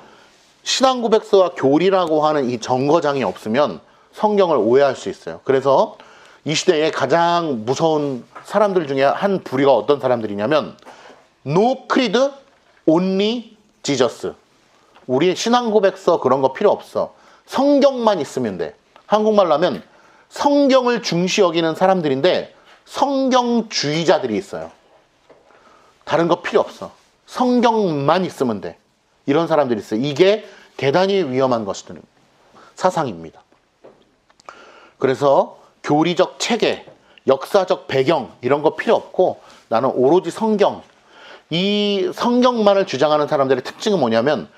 신앙 고백서와 교리라고 하는 이 정거장이 없으면 성경을 오해할 수 있어요. 그래서 이 시대에 가장 무서운 사람들 중에 한 부류가 어떤 사람들이냐면 No creed, only Jesus. 우리의 신앙 고백서 그런 거 필요 없어. 성경만 있으면 돼. 한국말로 하면 성경을 중시 여기는 사람들인데 성경주의자들이 있어요. 다른 거 필요 없어. 성경만 있으면 돼. 이런 사람들이 있어요. 이게 대단히 위험한 것들, 사상입니다. 그래서 교리적 체계, 역사적 배경 이런 거 필요 없고 나는 오로지 성경, 이 성경만을 주장하는 사람들의 특징은 뭐냐면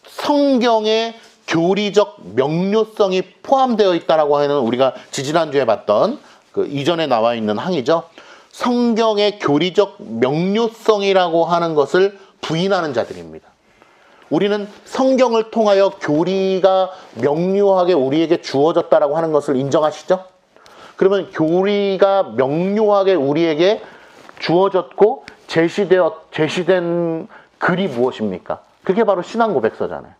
성경의 교리적 명료성이 포함되어 있다라고 하는 우리가 지지난주에 봤던 그 이전에 나와 있는 항이죠. 성경의 교리적 명료성이라고 하는 것을 부인하는 자들입니다. 우리는 성경을 통하여 교리가 명료하게 우리에게 주어졌다라고 하는 것을 인정하시죠? 그러면 교리가 명료하게 우리에게 주어졌고 제시된 글이 무엇입니까? 그게 바로 신앙고백서잖아요.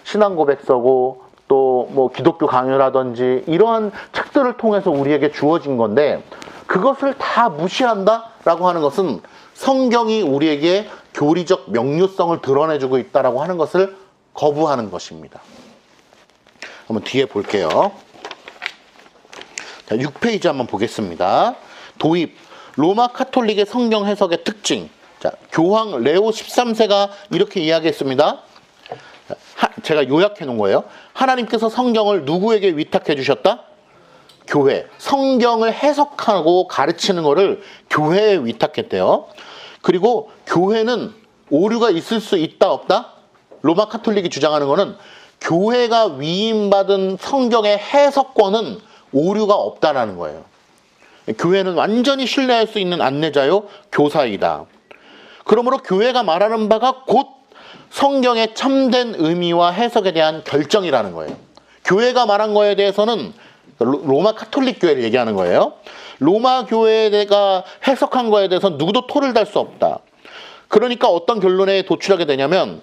신앙고백서고 또 뭐 기독교 강요라든지 이러한 책들을 통해서 우리에게 주어진 건데, 그것을 다 무시한다라고 하는 것은 성경이 우리에게 교리적 명료성을 드러내주고 있다라고 하는 것을 거부하는 것입니다. 한번 뒤에 볼게요. 자, 6페이지 한번 보겠습니다. 도입, 로마 카톨릭의 성경 해석의 특징. 자, 교황 레오 13세가 이렇게 이야기했습니다. 제가 요약해 놓은 거예요. 하나님께서 성경을 누구에게 위탁해 주셨다? 교회. 성경을 해석하고 가르치는 것을 교회에 위탁했대요. 그리고 교회는 오류가 있을 수 있다 없다? 로마 카톨릭이 주장하는 것은 교회가 위임받은 성경의 해석권은 오류가 없다라는 거예요. 교회는 완전히 신뢰할 수 있는 안내자요, 교사이다. 그러므로 교회가 말하는 바가 곧 성경의 참된 의미와 해석에 대한 결정이라는 거예요. 교회가 말한 거에 대해서는 로마 카톨릭 교회를 얘기하는 거예요. 로마 교회가 해석한 거에 대해서는 누구도 토를 달 수 없다. 그러니까 어떤 결론에 도출하게 되냐면,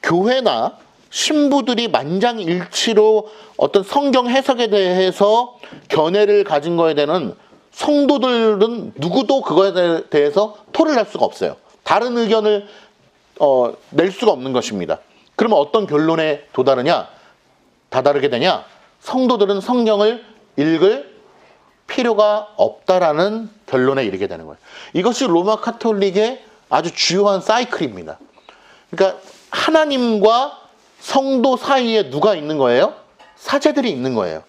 교회나 신부들이 만장일치로 어떤 성경 해석에 대해서 견해를 가진 거에 대한 성도들은 누구도 그거에 대해서 토를 할 수가 없어요. 다른 의견을 낼 수가 없는 것입니다. 그러면 어떤 결론에 다다르게 되냐? 성도들은 성경을 읽을 필요가 없다라는 결론에 이르게 되는 거예요. 이것이 로마 카톨릭의 아주 주요한 사이클입니다. 그러니까 하나님과 성도 사이에 누가 있는 거예요? 사제들이 있는 거예요.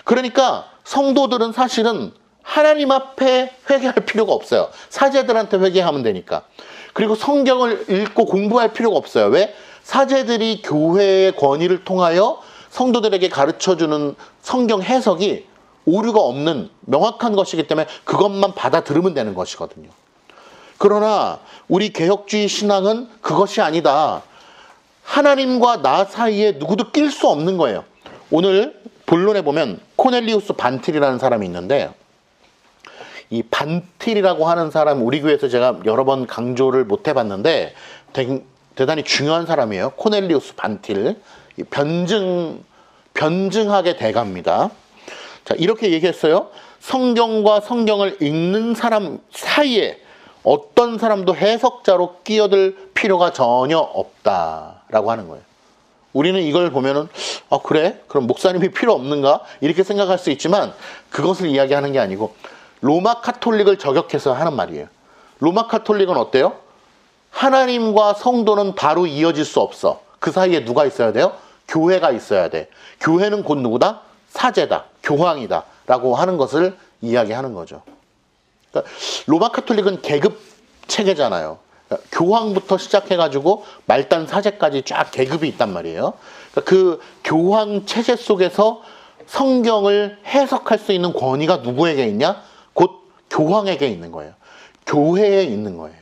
그러니까 성도들은 사실은 하나님 앞에 회개할 필요가 없어요. 사제들한테 회개하면 되니까. 그리고 성경을 읽고 공부할 필요가 없어요. 왜? 사제들이 교회의 권위를 통하여 성도들에게 가르쳐주는 성경 해석이 오류가 없는 명확한 것이기 때문에 그것만 받아 들으면 되는 것이거든요. 그러나 우리 개혁주의 신앙은 그것이 아니다. 하나님과 나 사이에 누구도 낄 수 없는 거예요. 오늘 본론에 보면 코넬리우스 반틸이라는 사람이 있는데, 이 반틸이라고 하는 사람, 우리 교회에서 제가 여러 번 강조를 못 해봤는데 대단히 중요한 사람이에요. 코넬리우스 반틸. 변증학의 대가입니다. 자, 이렇게 얘기했어요. 성경과 성경을 읽는 사람 사이에 어떤 사람도 해석자로 끼어들 필요가 전혀 없다라고 하는 거예요. 우리는 이걸 보면은 그래? 그럼 목사님이 필요 없는가? 이렇게 생각할 수 있지만 그것을 이야기하는 게 아니고 로마 카톨릭을 저격해서 하는 말이에요. 로마 카톨릭은 어때요? 하나님과 성도는 바로 이어질 수 없어. 그 사이에 누가 있어야 돼요? 교회가 있어야 돼. 교회는 곧 누구다? 사제다. 교황이다. 라고 하는 것을 이야기하는 거죠. 그러니까 로마 카톨릭은 계급 체계잖아요. 그러니까 교황부터 시작해가지고 말단 사제까지 쫙 계급이 있단 말이에요. 그러니까 그 교황 체제 속에서 성경을 해석할 수 있는 권위가 누구에게 있냐? 곧 교황에게 있는 거예요. 교회에 있는 거예요.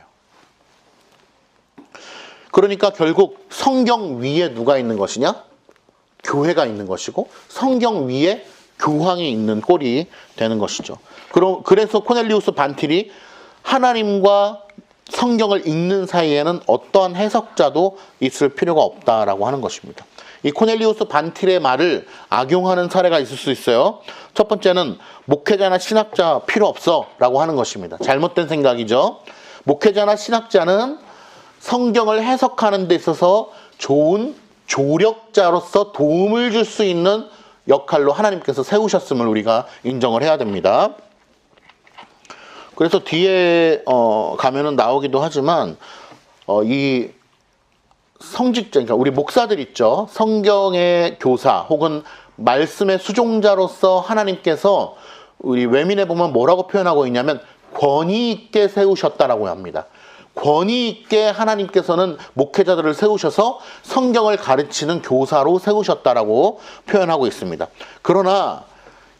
그러니까 결국 성경 위에 누가 있는 것이냐? 교회가 있는 것이고 성경 위에 교황이 있는 꼴이 되는 것이죠. 그래서 코넬리우스 반틸이 하나님과 성경을 읽는 사이에는 어떠한 해석자도 있을 필요가 없다라고 하는 것입니다. 이 코넬리우스 반틸의 말을 악용하는 사례가 있을 수 있어요. 첫 번째는 목회자나 신학자 필요 없어 라고 하는 것입니다. 잘못된 생각이죠. 목회자나 신학자는 성경을 해석하는 데 있어서 좋은 조력자로서 도움을 줄 수 있는 역할로 하나님께서 세우셨음을 우리가 인정을 해야 됩니다. 그래서 뒤에 가면은 나오기도 하지만 이 성직자, 그러니까 우리 목사들 있죠. 성경의 교사 혹은 말씀의 수종자로서 하나님께서 우리 외민에 보면 뭐라고 표현하고 있냐면 권위 있게 세우셨다라고 합니다. 권위 있게 하나님께서는 목회자들을 세우셔서 성경을 가르치는 교사로 세우셨다라고 표현하고 있습니다. 그러나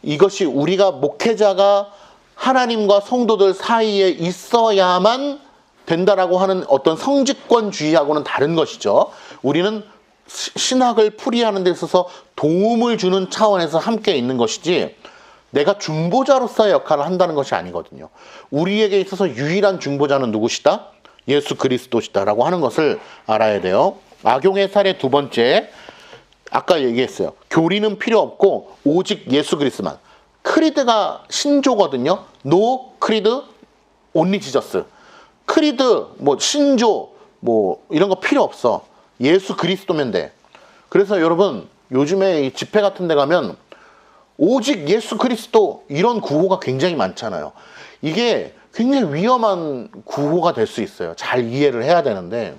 이것이 우리가 목회자가 하나님과 성도들 사이에 있어야만 된다라고 하는 어떤 성직권주의하고는 다른 것이죠. 우리는 신학을 풀이하는 데 있어서 도움을 주는 차원에서 함께 있는 것이지 내가 중보자로서의 역할을 한다는 것이 아니거든요. 우리에게 있어서 유일한 중보자는 누구시다? 예수 그리스도시다 라고 하는 것을 알아야 돼요. 악용의 사례 두 번째, 아까 얘기했어요. 교리는 필요 없고 오직 예수 그리스도만. 크리드가 신조거든요. 노 크리드 온리 지저스. 크리드 뭐 신조 뭐 이런 거 필요 없어. 예수 그리스도면 돼. 그래서 여러분 요즘에 이 집회 같은 데 가면 오직 예수 그리스도 이런 구호가 굉장히 많잖아요. 이게 굉장히 위험한 구호가 될 수 있어요. 잘 이해를 해야 되는데,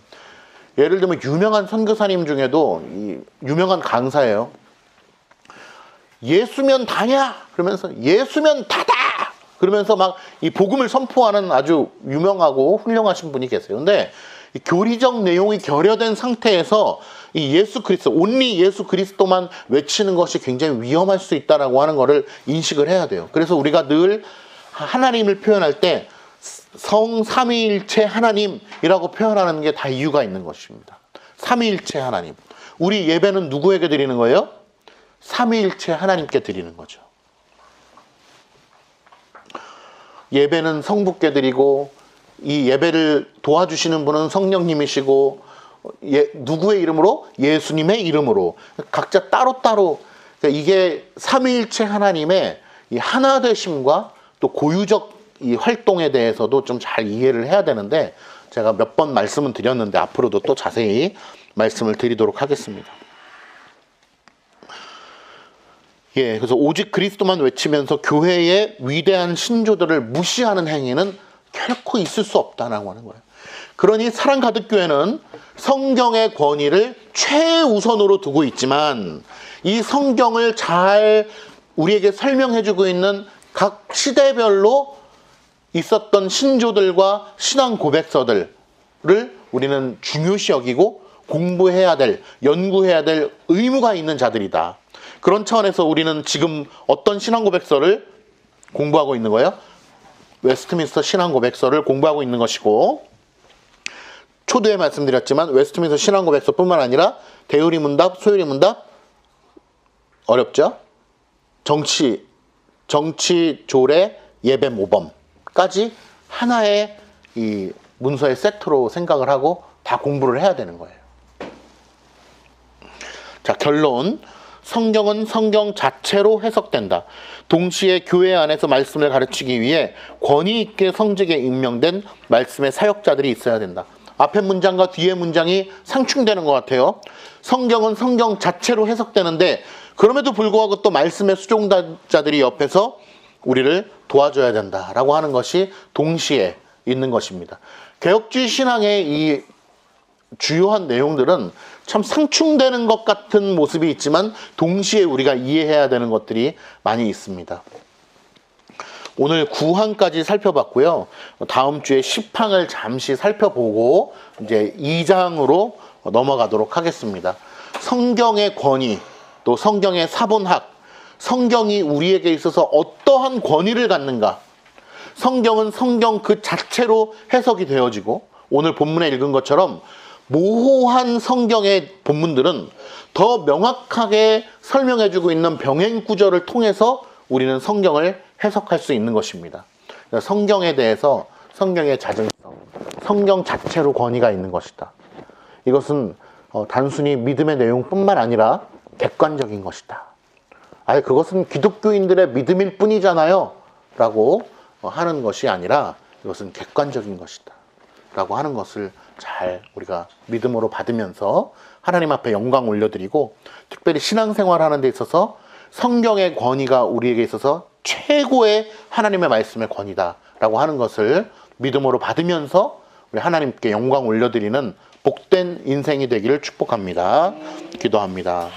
예를 들면 유명한 선교사님 중에도 이 유명한 강사예요. 예수면 다냐? 그러면서 예수면 다다! 그러면서 막 이 복음을 선포하는 아주 유명하고 훌륭하신 분이 계세요. 근데 이 교리적 내용이 결여된 상태에서 이 예수 그리스도, 온리 예수 그리스도만 외치는 것이 굉장히 위험할 수 있다라고 하는 것을 인식을 해야 돼요. 그래서 우리가 늘 하나님을 표현할 때 성삼위일체 하나님이라고 표현하는 게 다 이유가 있는 것입니다. 삼위일체 하나님. 우리 예배는 누구에게 드리는 거예요? 삼위일체 하나님께 드리는 거죠. 예배는 성부께 드리고 이 예배를 도와주시는 분은 성령님이시고 누구의 이름으로? 예수님의 이름으로. 각자 따로따로. 그러니까 이게 삼위일체 하나님의 이 하나되심과 또 고유적 이 활동에 대해서도 좀 잘 이해를 해야 되는데, 제가 몇 번 말씀은 드렸는데 앞으로도 또 자세히 말씀을 드리도록 하겠습니다. 예, 그래서 오직 그리스도만 외치면서 교회의 위대한 신조들을 무시하는 행위는 결코 있을 수 없다라고 하는 거예요. 그러니 사랑 가득 교회는 성경의 권위를 최우선으로 두고 있지만 이 성경을 잘 우리에게 설명해주고 있는 각 시대별로 있었던 신조들과 신앙 고백서들을 우리는 중요시 여기고 공부해야 될, 연구해야 될 의무가 있는 자들이다. 그런 차원에서 우리는 지금 어떤 신앙 고백서를 공부하고 있는 거예요? 웨스트민스터 신앙 고백서를 공부하고 있는 것이고, 초두에 말씀드렸지만 웨스트민스터 신앙 고백서뿐만 아니라 대의리 문답, 소유리 문답, 어렵죠? 정치 조례, 예배 모범까지 하나의 이 문서의 세트로 생각을 하고 다 공부를 해야 되는 거예요. 자, 결론. 성경은 성경 자체로 해석된다. 동시에 교회 안에서 말씀을 가르치기 위해 권위 있게 성직에 임명된 말씀의 사역자들이 있어야 된다. 앞에 문장과 뒤에 문장이 상충되는 것 같아요. 성경은 성경 자체로 해석되는데 그럼에도 불구하고 또 말씀의 수종자들이 옆에서 우리를 도와줘야 된다라고 하는 것이 동시에 있는 것입니다. 개혁주의 신앙의 이 주요한 내용들은 참 상충되는 것 같은 모습이 있지만 동시에 우리가 이해해야 되는 것들이 많이 있습니다. 오늘 9항까지 살펴봤고요. 다음 주에 10항을 잠시 살펴보고 이제 2장으로 넘어가도록 하겠습니다. 성경의 권위, 또 성경의 사본학, 성경이 우리에게 있어서 어떠한 권위를 갖는가. 성경은 성경 그 자체로 해석이 되어지고, 오늘 본문에 읽은 것처럼 모호한 성경의 본문들은 더 명확하게 설명해주고 있는 병행 구절을 통해서 우리는 성경을 해석할 수 있는 것입니다. 성경에 대해서 성경의 자증성, 성경 자체로 권위가 있는 것이다. 이것은 단순히 믿음의 내용뿐만 아니라 객관적인 것이다. 아예 그것은 기독교인들의 믿음일 뿐이잖아요 라고 하는 것이 아니라 이것은 객관적인 것이다 라고 하는 것을 잘 우리가 믿음으로 받으면서 하나님 앞에 영광 올려드리고, 특별히 신앙생활 하는 데 있어서 성경의 권위가 우리에게 있어서 최고의 하나님의 말씀의 권위다라고 하는 것을 믿음으로 받으면서 우리 하나님께 영광 올려드리는 복된 인생이 되기를 축복합니다. 기도합니다.